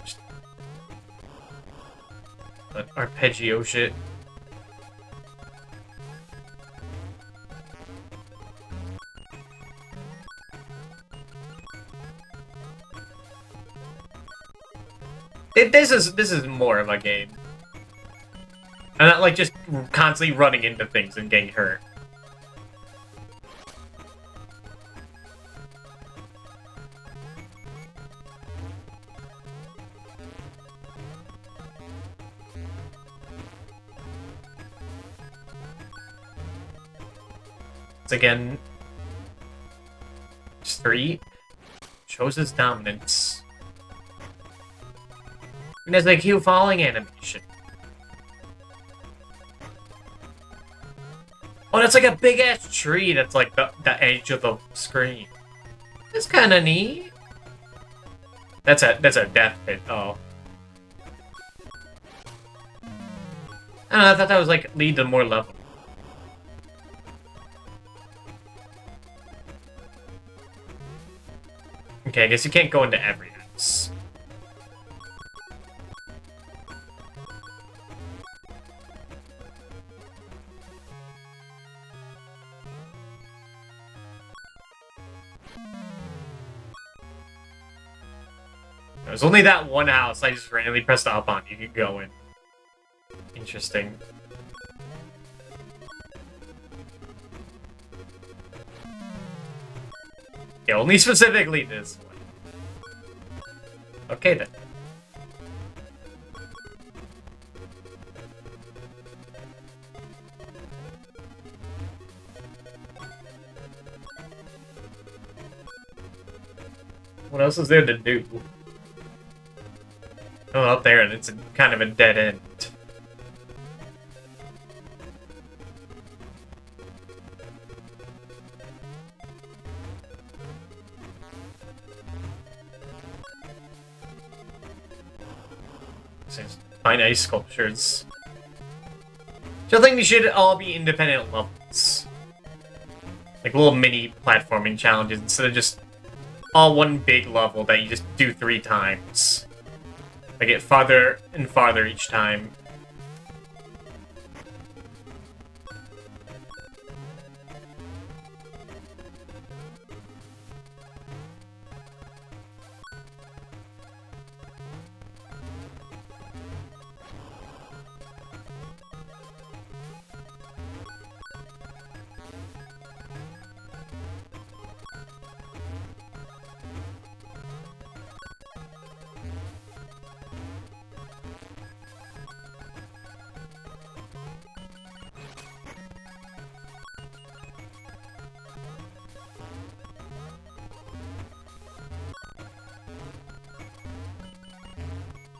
Just arpeggio shit. This is more of a game. I'm not like just constantly running into things and getting hurt. It's again just 3 shows his dominance. And there's like Hugh falling animation. Oh, that's like a big ass tree that's like the edge of the screen. That's kind of neat. That's a death pit. Oh, I don't know. I thought that was like lead to more level. Okay, I guess you can't go into every house. There's only that one house I just randomly pressed up on. You could go in. Interesting. Yeah, only specifically this one. Okay then. What else is there to do? Oh, out there, and it's kind of a dead end. Find ice sculptures. So I think they should all be independent levels. Like little mini platforming challenges instead of just all one big level that you just do 3 times. I get farther and farther each time.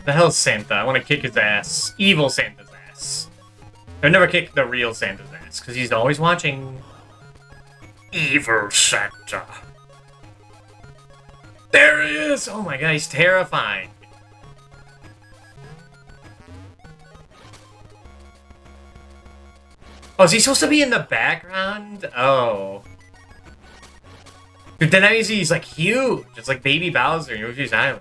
The hell's Santa? I want to kick his ass. Evil Santa's ass. I've never kicked the real Santa's ass, because he's always watching. Evil Santa. There he is! Oh my god, he's terrifying. Oh, is he supposed to be in the background? Oh. Dude, then I see he's like huge. It's like Baby Bowser in Yoshi's Island.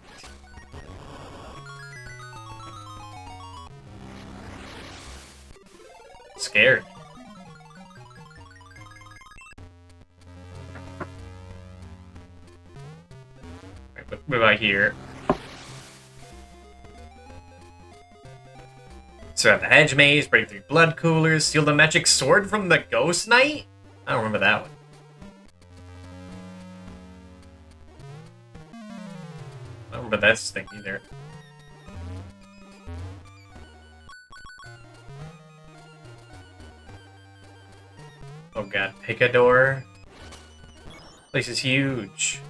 Scared. Right, what about here? So I have the hedge maze, break 3 blood coolers, steal the magic sword from the ghost knight? I don't remember that one. I don't remember this thing either. Oh god, Picador. Place is huge.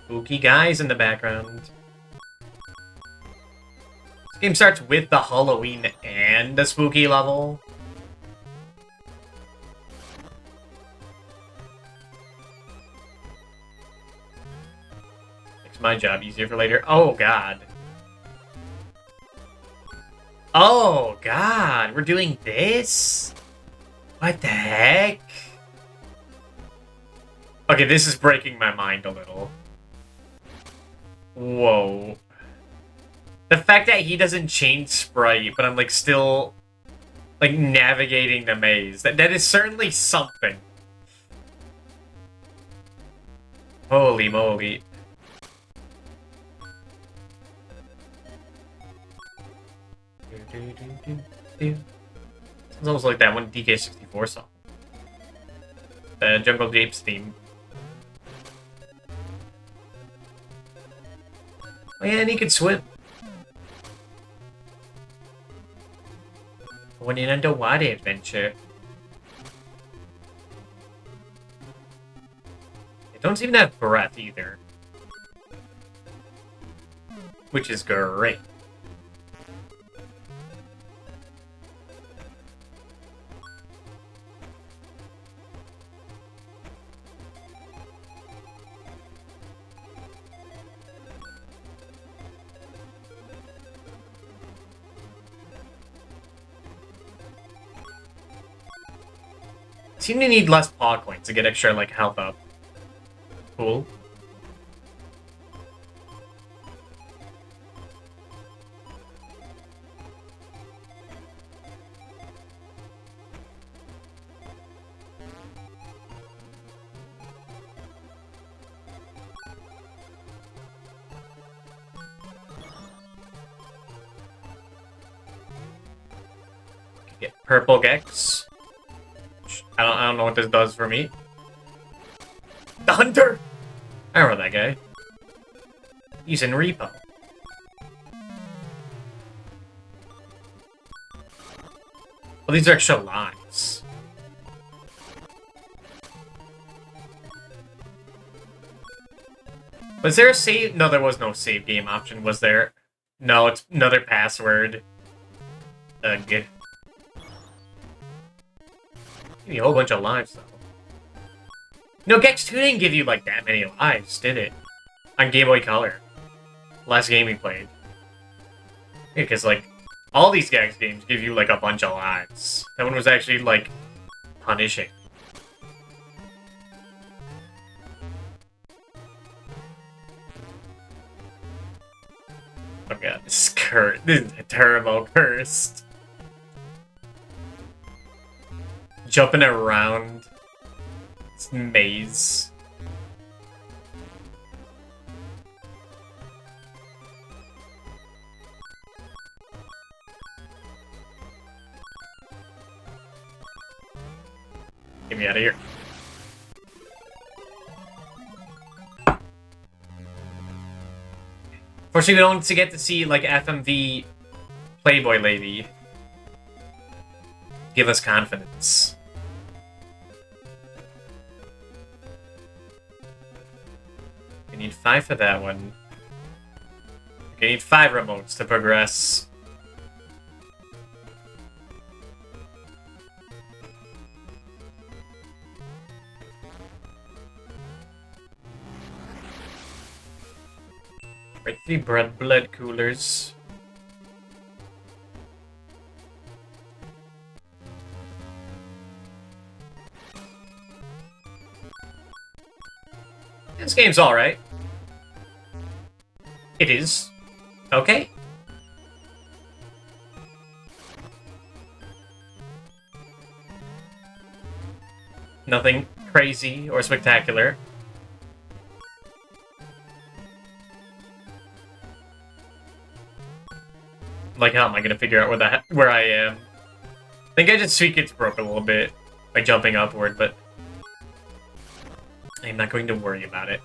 Spooky guys in the background. This game starts with the Halloween and the spooky level. My job easier for later. Oh god. Oh, God. We're doing this? What the heck? Okay, this is breaking my mind a little. Whoa. The fact that he doesn't change sprite, but I'm, like, still, like, navigating the maze. That is certainly something. Holy moly. It's almost like that one DK64 song. The Jungle Japes theme. Oh yeah, and he could swim. On an underwater adventure. They don't seem to have breath either. Which is great. Seem to need less paw coins to get extra, like, health up. Cool. Get purple Gex. I don't know what this does for me. The Hunter! I remember that guy. He's in Repo. Well, these are extra lives. Was there a save? No, there was no save game option, was there? No, it's another password. Ugh. Give me a whole bunch of lives, though. No, Gex 2 didn't give you, like, that many lives, did it? On Game Boy Color. Last game we played. Yeah, because, like, all these Gex games give you, like, a bunch of lives. That one was actually, like, punishing. Oh god, this is turbo cursed. Jumping around this maze. Get me out of here. Fortunately, we don't get to see, like, FMV Playboy Lady give us confidence. We need 5 for that one. We need 5 remotes to progress. Right, 3 blood coolers. This game's alright. It is. Okay. Nothing crazy or spectacular. Like, how am I gonna figure out where I am? I think I just Sweet Gets broke a little bit by jumping upward, but I'm not going to worry about it.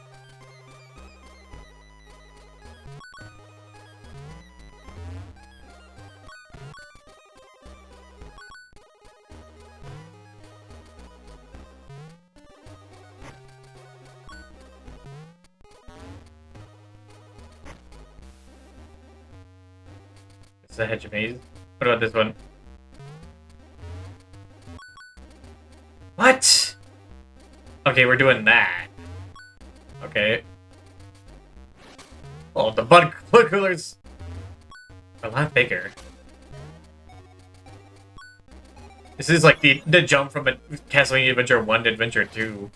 It's a hedge maze. What about this one? What? Okay, we're doing that. Okay. Oh, the blood coolers are a lot bigger. This is like the jump from Castlevania Adventure 1 to Adventure 2.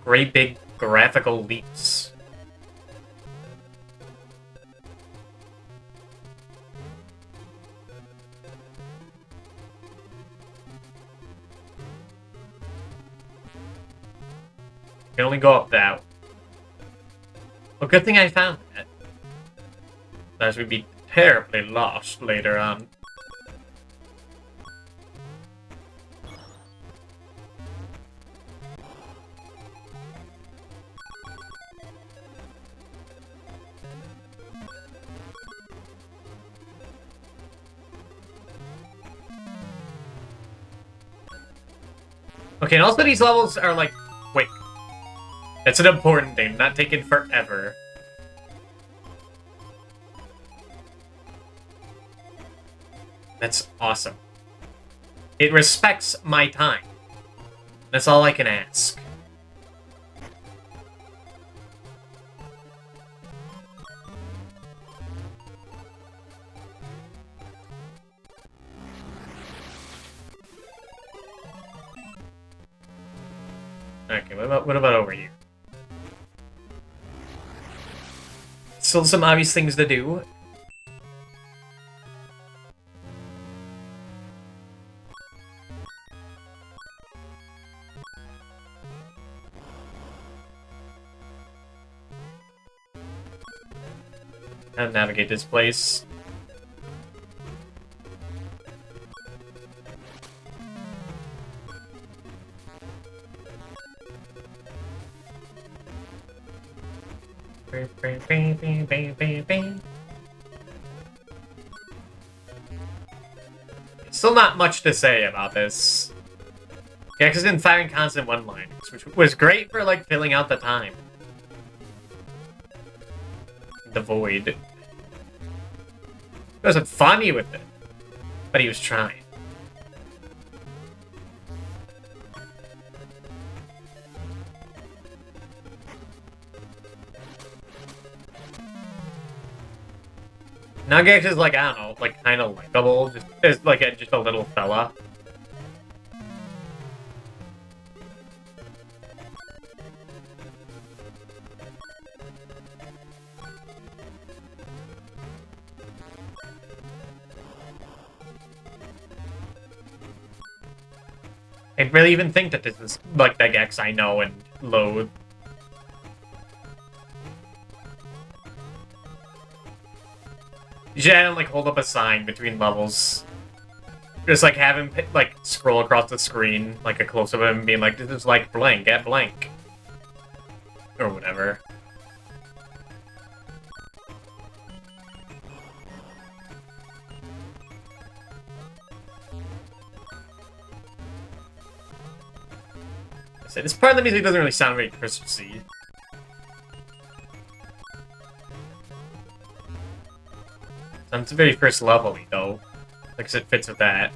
Great big graphical leaps. You can only go up that. Well, good thing I found that. Otherwise we'd be terribly lost later on. Okay, and also these levels are like quick. That's an important thing, not taking forever. That's awesome. It respects my time. That's all I can ask. Okay, what about over here? Still some obvious things to do. How to navigate this place. Still not much to say about this. Gex is in firing constant one-liners, which was great for, like, filling out the time. The void. He wasn't funny with it, but he was trying. Now Gex is like, I don't know, like kind of likable, just as like just a little fella. I really even think that this is like the Gex I know and loathe. You should have him, like, hold up a sign between levels. Just, like, have him, like, scroll across the screen, like, a close-up of him being like, this is, like, blank at blank. Or whatever. This part of the music doesn't really sound very Christmassy. Sounds very first level-y, though. Like, it fits with that.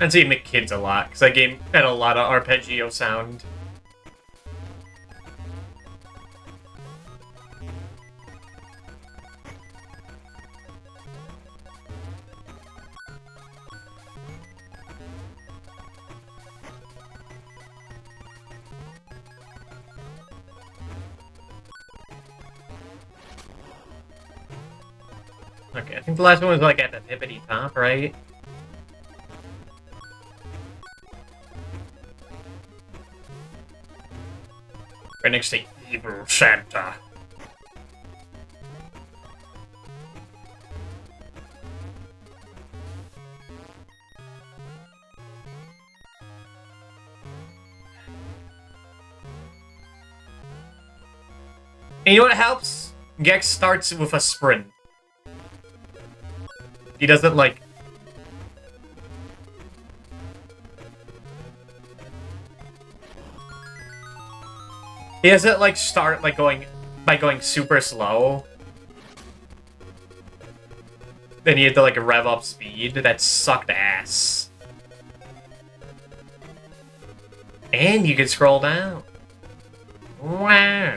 And see McKids a lot, because that game had a lot of arpeggio sound. Okay, I think the last one was like at the tippity top, right? Right next to Evil Santa. And you know what helps? Gex starts with a sprint. He doesn't, like... He doesn't, like, start, like, going super slow. Then you have to, like, rev up speed. That sucked ass. And you can scroll down. Wow.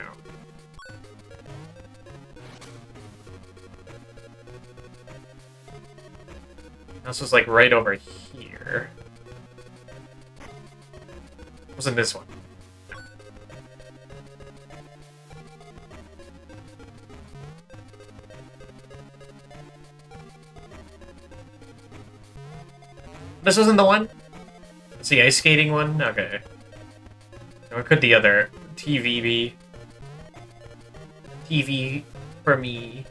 This was like right over here. Wasn't this one? This wasn't the one? It's the ice skating one? Okay. Or could the other TV be? TV for me.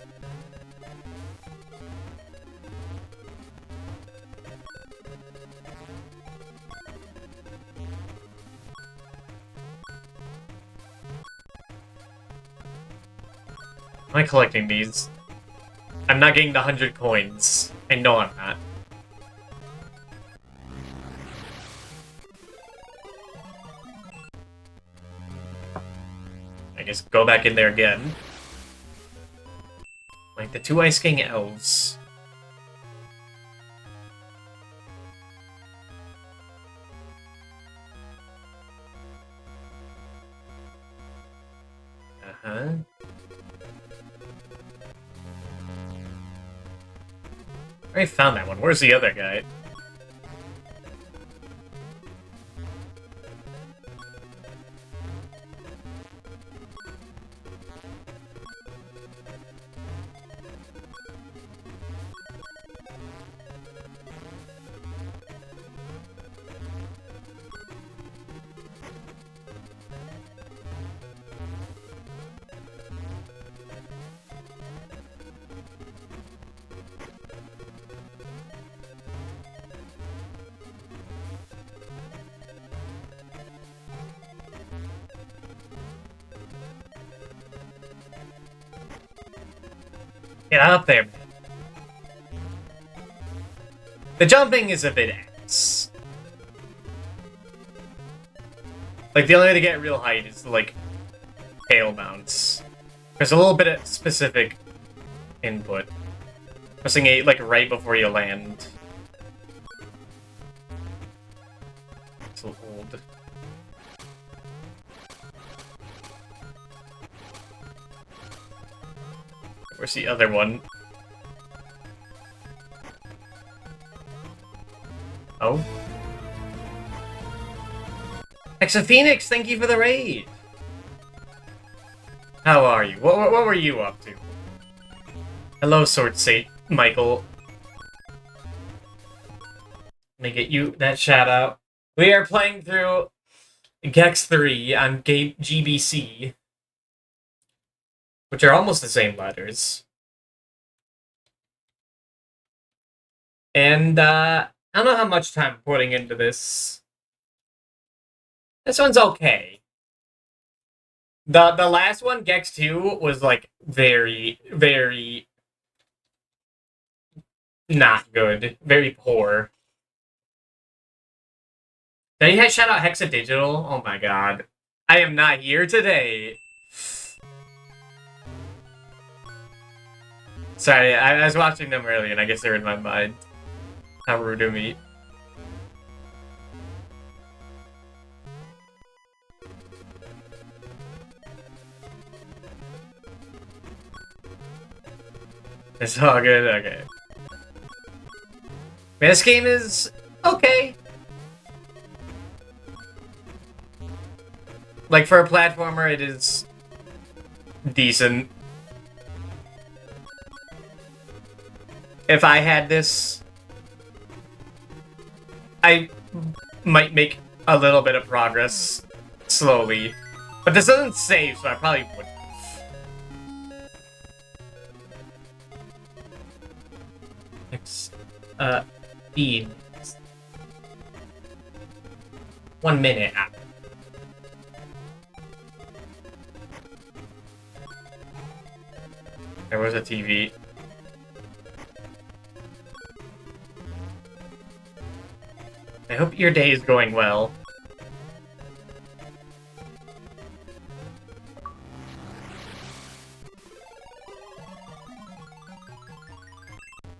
Am I collecting these? I'm not getting the 100 coins. I know I'm not. I guess go back in there again. Like the 2 Ice King elves. Uh-huh. I already found that one. Where's the other guy? Get up there, man. The jumping is a bit ass. Like, the only way to get real height is to, like, tail bounce. There's a little bit of specific input. Pressing A, like, right before you land. It's old. Where's the other one? Oh. Phoenix, thank you for the raid! How are you? What were you up to? Hello, Sword Saint Michael. Let me get you that shout out. We are playing through Gex 3 on GBC. Which are almost the same letters. And, I don't know how much time I'm putting into this. This one's okay. The last one, Gex 2, was, like, very, very not good. Very poor. Did you shout out Hexa Digital? Oh my god. I am not here today. Sorry, I was watching them earlier, and I guess they were in my mind. How rude of me. It's all good? Okay. Man, this game is okay. Like, for a platformer, it is decent. If I had this, I might make a little bit of progress slowly. But this doesn't save, so I probably wouldn't. Feed. 1 minute. There was a TV. I hope your day is going well.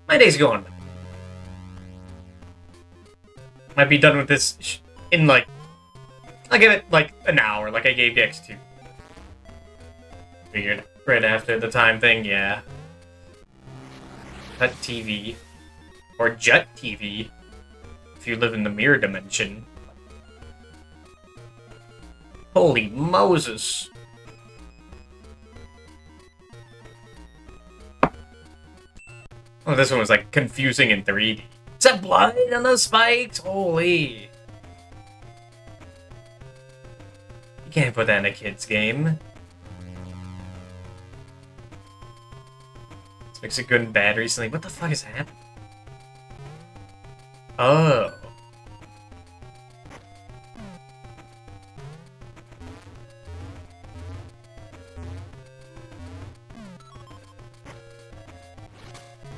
My day's going well. Might be done with this in like I'll give it, like, an hour, like I gave Gex 2. Figured. Right after the time thing, yeah. Cut TV. Or Jet TV. If you live in the mirror dimension. Holy Moses. Oh, this one was, like, confusing in 3D. Is that blood on those spikes? Holy. You can't put that in a kid's game. This makes it good and bad recently. What the fuck is happening? Oh.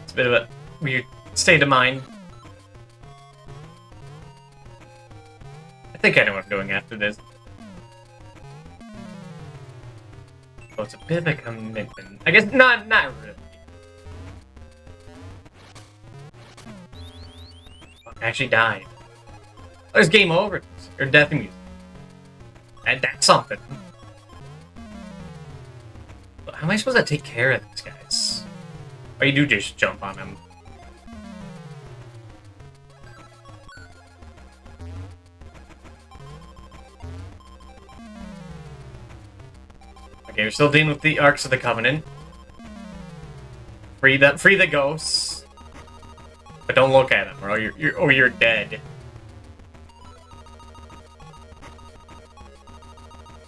It's a bit of a weird state of mind. I think I know what I'm doing after this. Oh, it's a bit of a commitment. I guess not really. I actually died. Oh, there's game over. Or death music. And that's something. How am I supposed to take care of these guys? Oh, you do just jump on them. Okay, we're still dealing with the Arcs of the Covenant. Free the ghosts. But don't look at them, or you're dead.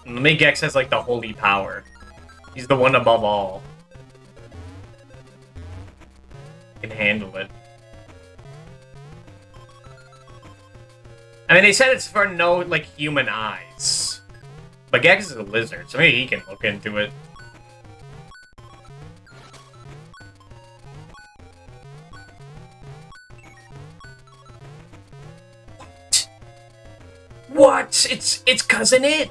And the main Gex has like the holy power. He's the one above all. Can handle it. I mean, they said it's for no like human eyes. But Gex is a lizard, so maybe he can look into it. What? It's Cousin It?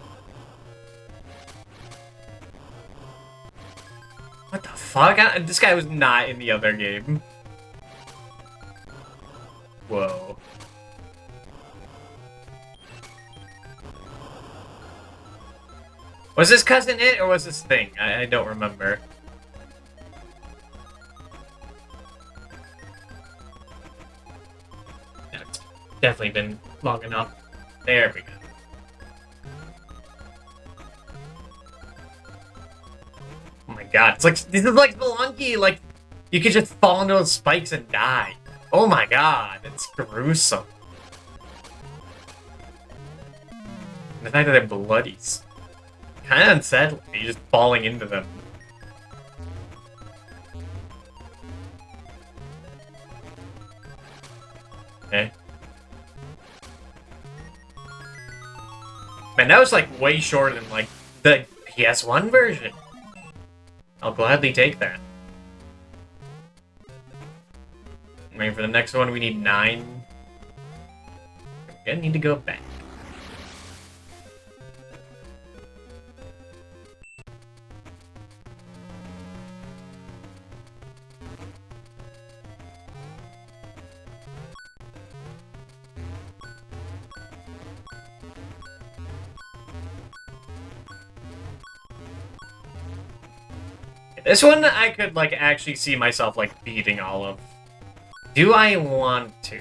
What the fuck? This guy was not in the other game. Whoa. Was this Cousin It, or was this Thing? I don't remember. No, it's definitely been long enough. There we go. Oh my god, it's like, this is like Spelunky, like, you could just fall into those spikes and die. Oh my god, it's gruesome. And the fact that they're bloody. Kind of unsettling. You're just falling into them. Okay. Man, that was like way shorter than like the PS1 version. I'll gladly take that. Waiting for the next one, we need 9. We're gonna need to go back. This one, I could, like, actually see myself, like, beating all of. Do I want to?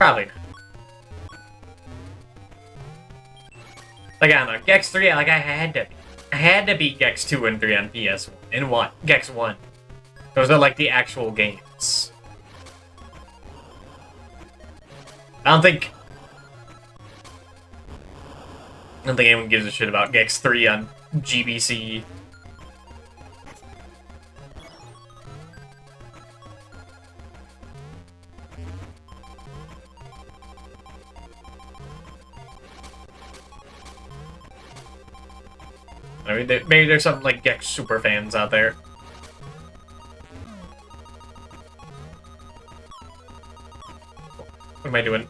Probably not. Like, I don't know, Gex 3, like, I had to beat Gex 2 and 3 on PS1. And what? Gex 1. Those are, like, the actual games. I don't think anyone gives a shit about Gex 3 on GBC. I mean, maybe there's some, like, Gex super fans out there. What am I doing?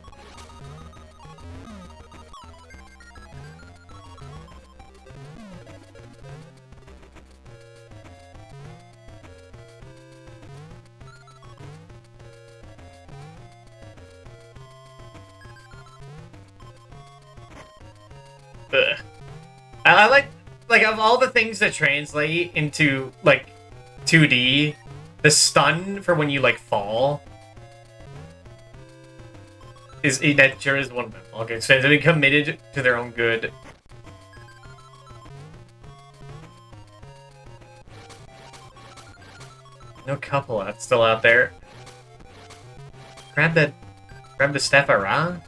I like of all the things that translate into like 2D, the stun for when you like fall is that sure is one of them. Okay, so they've been committed to their own good. No couple that's still out there. Grab the staff around.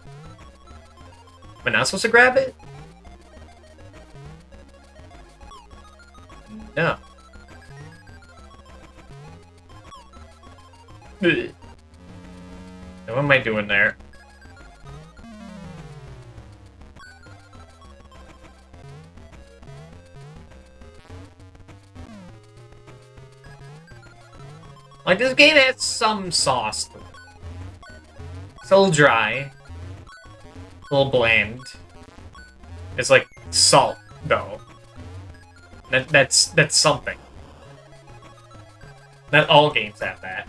Am I not supposed to grab it? No. Ugh. What am I doing there? Like, this game has some sauce to it. It's a little dry. A little bland. It's like salt, though. That's something. Not all games have that.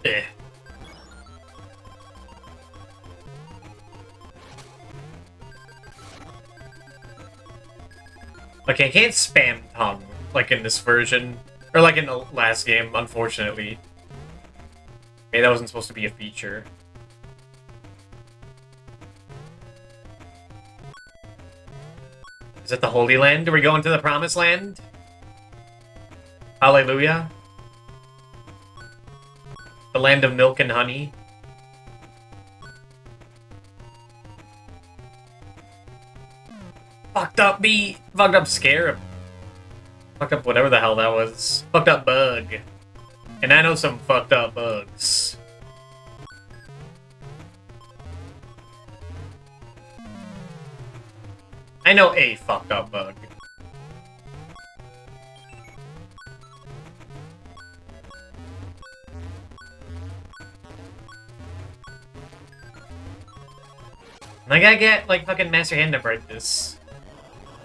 Eh. Okay, I can't spam tongue like in this version. Or like in the last game, unfortunately. Maybe that wasn't supposed to be a feature. Is it the Holy Land? Are we going to the Promised Land? Hallelujah. The land of milk and honey. Fucked up bee. Fucked up scarab. Fucked up whatever the hell that was. Fucked up bug. And I know some fucked up bugs. I know a fucked up bug. And I gotta get, like, fucking Master Hand to break this.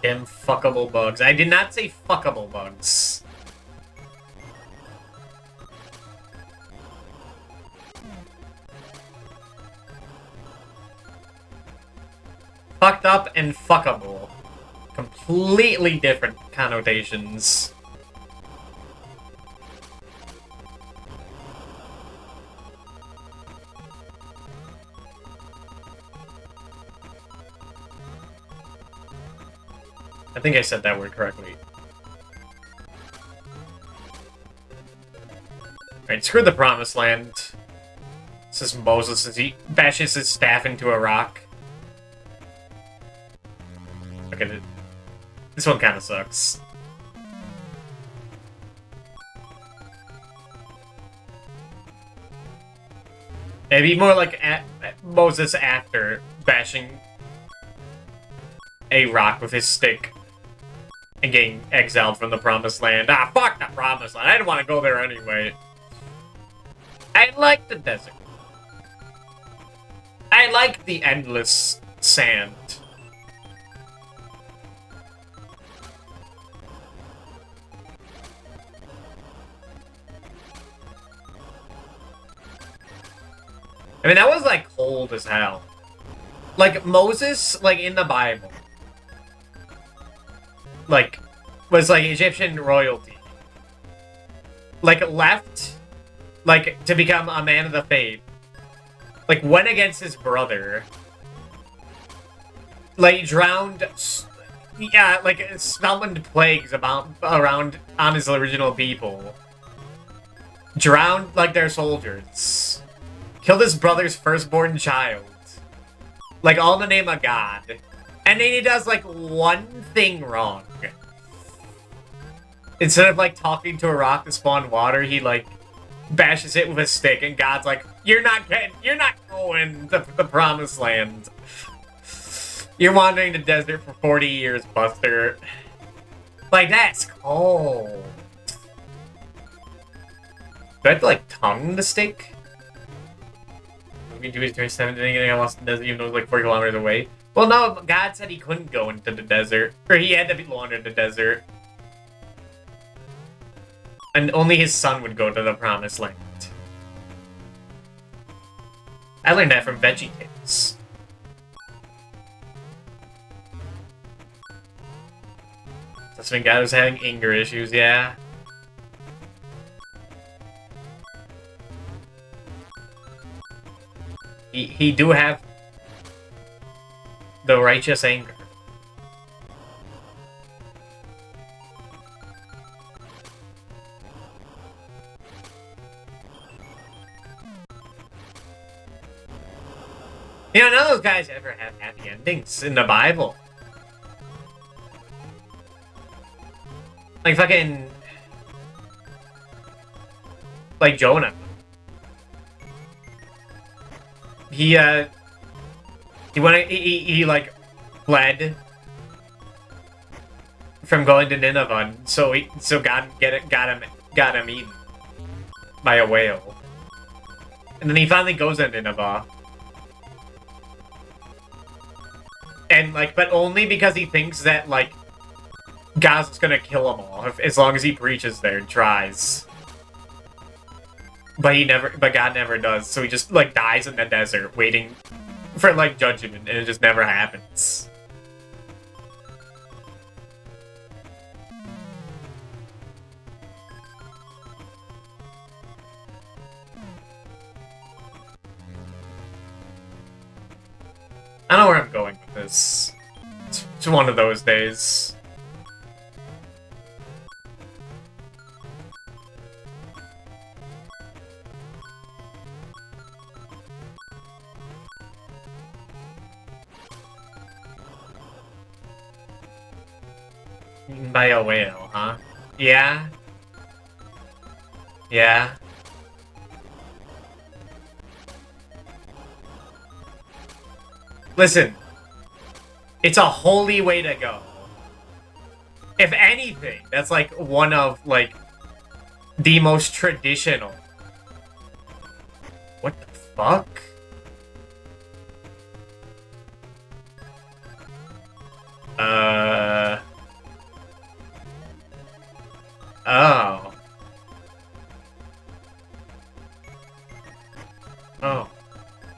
Damn fuckable bugs. I did not say fuckable bugs. Fucked up and fuckable. Completely different connotations. I think I said that word correctly. Alright, screw the Promised Land. This is Moses as he bashes his staff into a rock. Look at it. This one kind of sucks. It'd be more like Moses after bashing a rock with his stick and getting exiled from the Promised Land. Ah, fuck the Promised Land. I didn't want to go there anyway. I like the desert. I like the endless sand. I mean, that was, like, cold as hell. Like, Moses, like, in the Bible, like, was, like, Egyptian royalty. Like, left, like, to become a man of the faith. Like, went against his brother. Like, drowned, yeah, like, summoned plagues around on his original people. Drowned, like, their soldiers. Killed his brother's firstborn child. Like, all in the name of God. And then he does, like, one thing wrong. Instead of, like, talking to a rock to spawn water, he, like, bashes it with a stick, and God's like, you're not going to the Promised Land. You're wandering the desert for 40 years, Buster. Like, that's cold. Do I have to, like, tongue the stick? Do his 27 anything I lost the desert even though it was like 4 kilometers away. Well, no, God said he couldn't go into the desert. Or he had to be wander the desert. And only his son would go to the promised land. I learned that from VeggieTales. That's when God was having anger issues, yeah. He do have the righteous anger. You know, none of those guys ever have happy endings in the Bible. Like fucking... Like Jonah. He like fled from going to Nineveh, so God got him eaten by a whale, and then he finally goes to Nineveh, and like, but only because he thinks that like God's gonna kill them all as long as he preaches there and tries. But God never does, so he just, like, dies in the desert, waiting for, like, judgment, and it just never happens. I know where I'm going with this. It's one of those days. By a whale, huh? Yeah? Yeah? Listen. It's a holy way to go. If anything, that's like one of, like, the most traditional. What the fuck? Oh. Oh.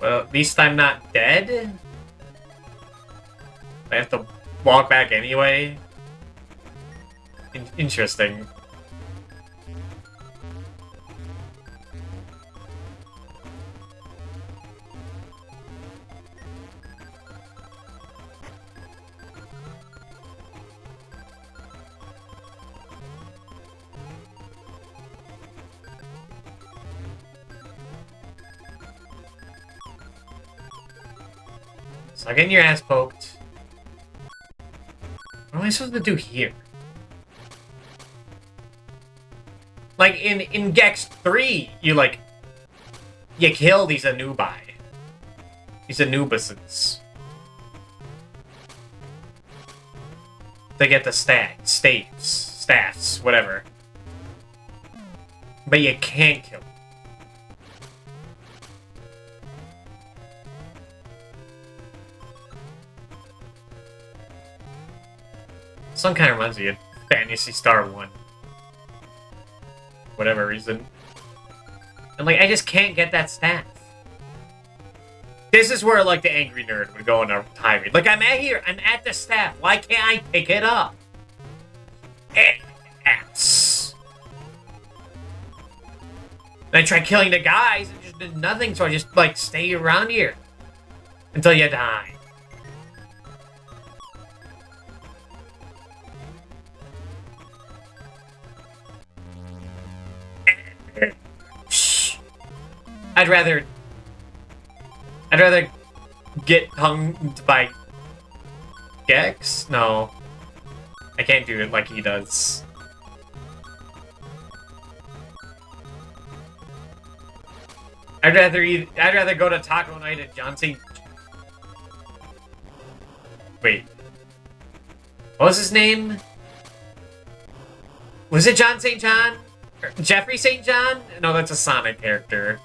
Well, at least I'm not dead? I have to walk back anyway? Interesting. So getting your ass poked. What am I supposed to do here? Like, in Gex 3, you kill these Anubi. These Anubises. They get the staffs, whatever. But you can't kill them. Some kind of reminds me of Phantasy Star 1. Whatever reason. And, like, I just can't get that staff. This is where, like, the angry nerd would go on a tirade. Like, I'm at the staff. Why can't I pick it up? Ass. And I tried killing the guys and just did nothing, so I just, like, stay around here. Until you die. I'd rather get hung by Gex? No. I can't do it like he does. I'd rather go to Taco Night at John St. Wait. What was his name? Was it John St. John? Jeffrey St. John? No, that's a Sonic character.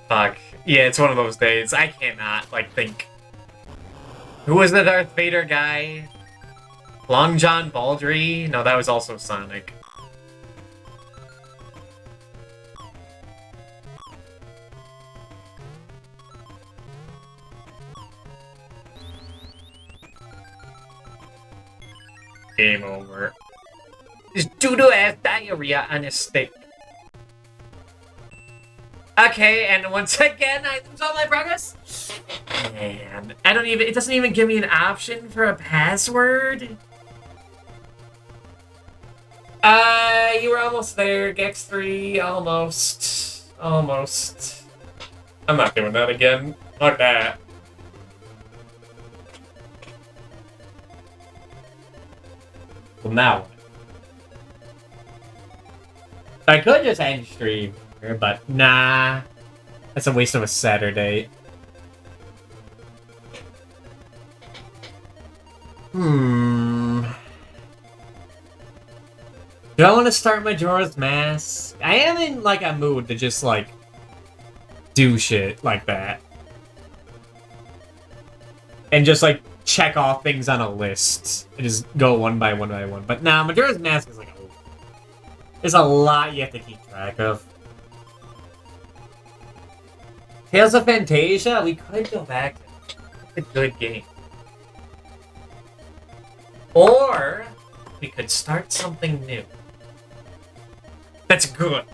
Fuck. Yeah, it's one of those days. I cannot, like, think. Who was the Darth Vader guy? Long John Baldry? No, that was also Sonic. Game over. This doo-doo ass diarrhea on his stick. Okay, and once again, items on my progress. Man, I don't even. It doesn't even give me an option for a password. You were almost there. Gex 3, almost. Almost. I'm not doing that again. Fuck that. Well, now what? I could just end stream, but nah. That's a waste of a Saturday. Do I want to start Majora's Mask? I am in, like, a mood to just, like, do shit like that. And just, like, check off things on a list. And just go one by one by one. But nah, Majora's Mask is, like, there's a lot you have to keep track of. Tales of Fantasia? We could go back to it. It's a good game. Or we could start something new. That's good.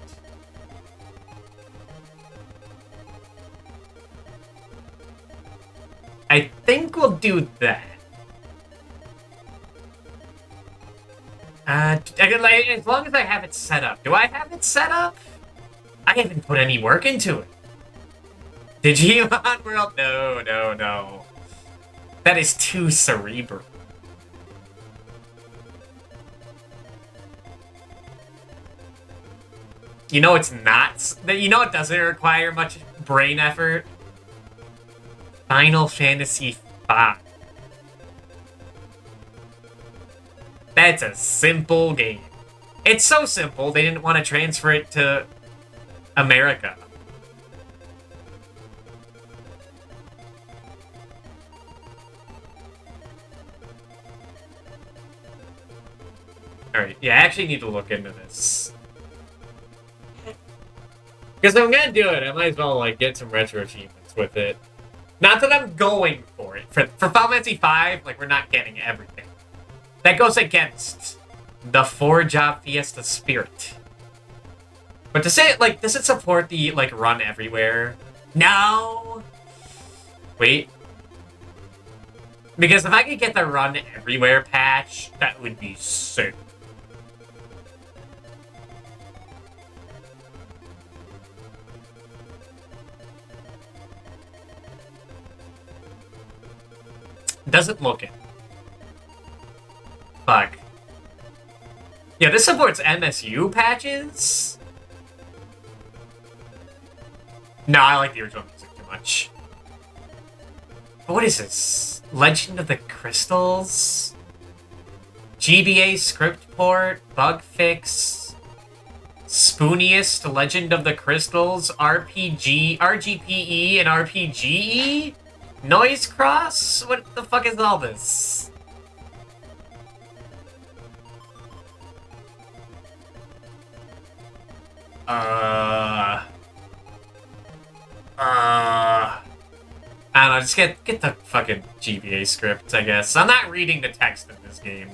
I think we'll do that. As long as I have it set up. Do I have it set up? I haven't put any work into it. Digimon World? No, no, no. That is too cerebral. You know it's not... You know it doesn't require much brain effort? Final Fantasy V. That's a simple game. It's so simple, they didn't want to transfer it to America. Alright, yeah, I actually need to look into this. Because if I'm gonna do it, I might as well, like, get some retro achievements with it. Not that I'm going for it. For Final Fantasy V, like, we're not getting everything. That goes against the 4-job Fiesta spirit. But to say it, like, does it support the, like, run everywhere? No! Wait. Because if I could get the run everywhere patch, that would be sick. Doesn't look it. Fuck. Yeah, this supports MSU patches? No, I like the original music too much. But what is this? Legend of the Crystals? GBA script port? Bug fix? Spooniest Legend of the Crystals? RPG? RGPE and RPGE? Noise Cross? What the fuck is all this? I don't know, just get the fucking GBA script, I guess. I'm not reading the text in this game.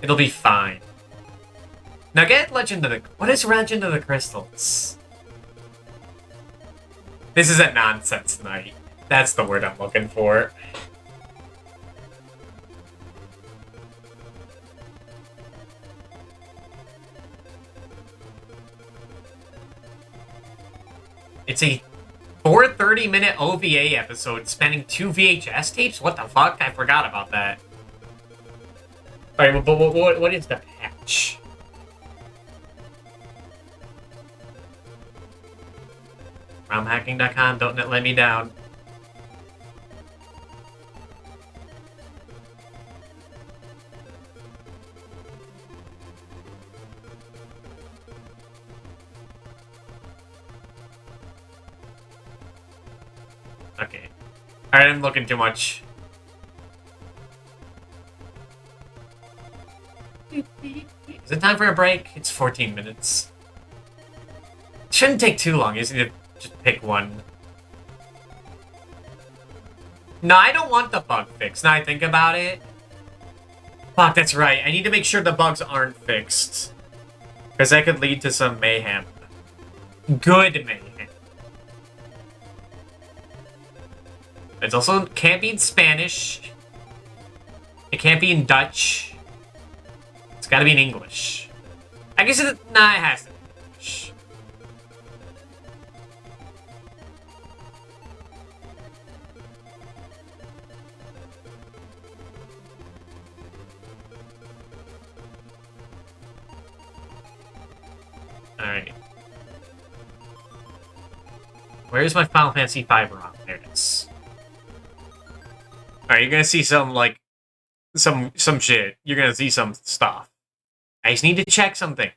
It'll be fine. Now get Legend of the... What is Legend of the Crystals? This is a nonsense night. That's the word I'm looking for. It's a 430-minute OVA episode spanning 2 VHS tapes? What the fuck? I forgot about that. Alright, but what is the patch? ROMhacking.com, don't let me down. Okay. Alright, I'm looking too much. Is it time for a break? It's 14 minutes. It shouldn't take too long. You just need to just pick one. No, I don't want the bug fixed. Now I think about it. Fuck, that's right. I need to make sure the bugs aren't fixed. Because that could lead to some mayhem. Good mayhem. It also can't be in Spanish. It can't be in Dutch. It's gotta be in English. I guess it... Nah, it has to be English. Alright. Where's my Final Fantasy V ROM? There it is. Alright, you're gonna see some, like, some shit. You're gonna see some stuff. I just need to check some things.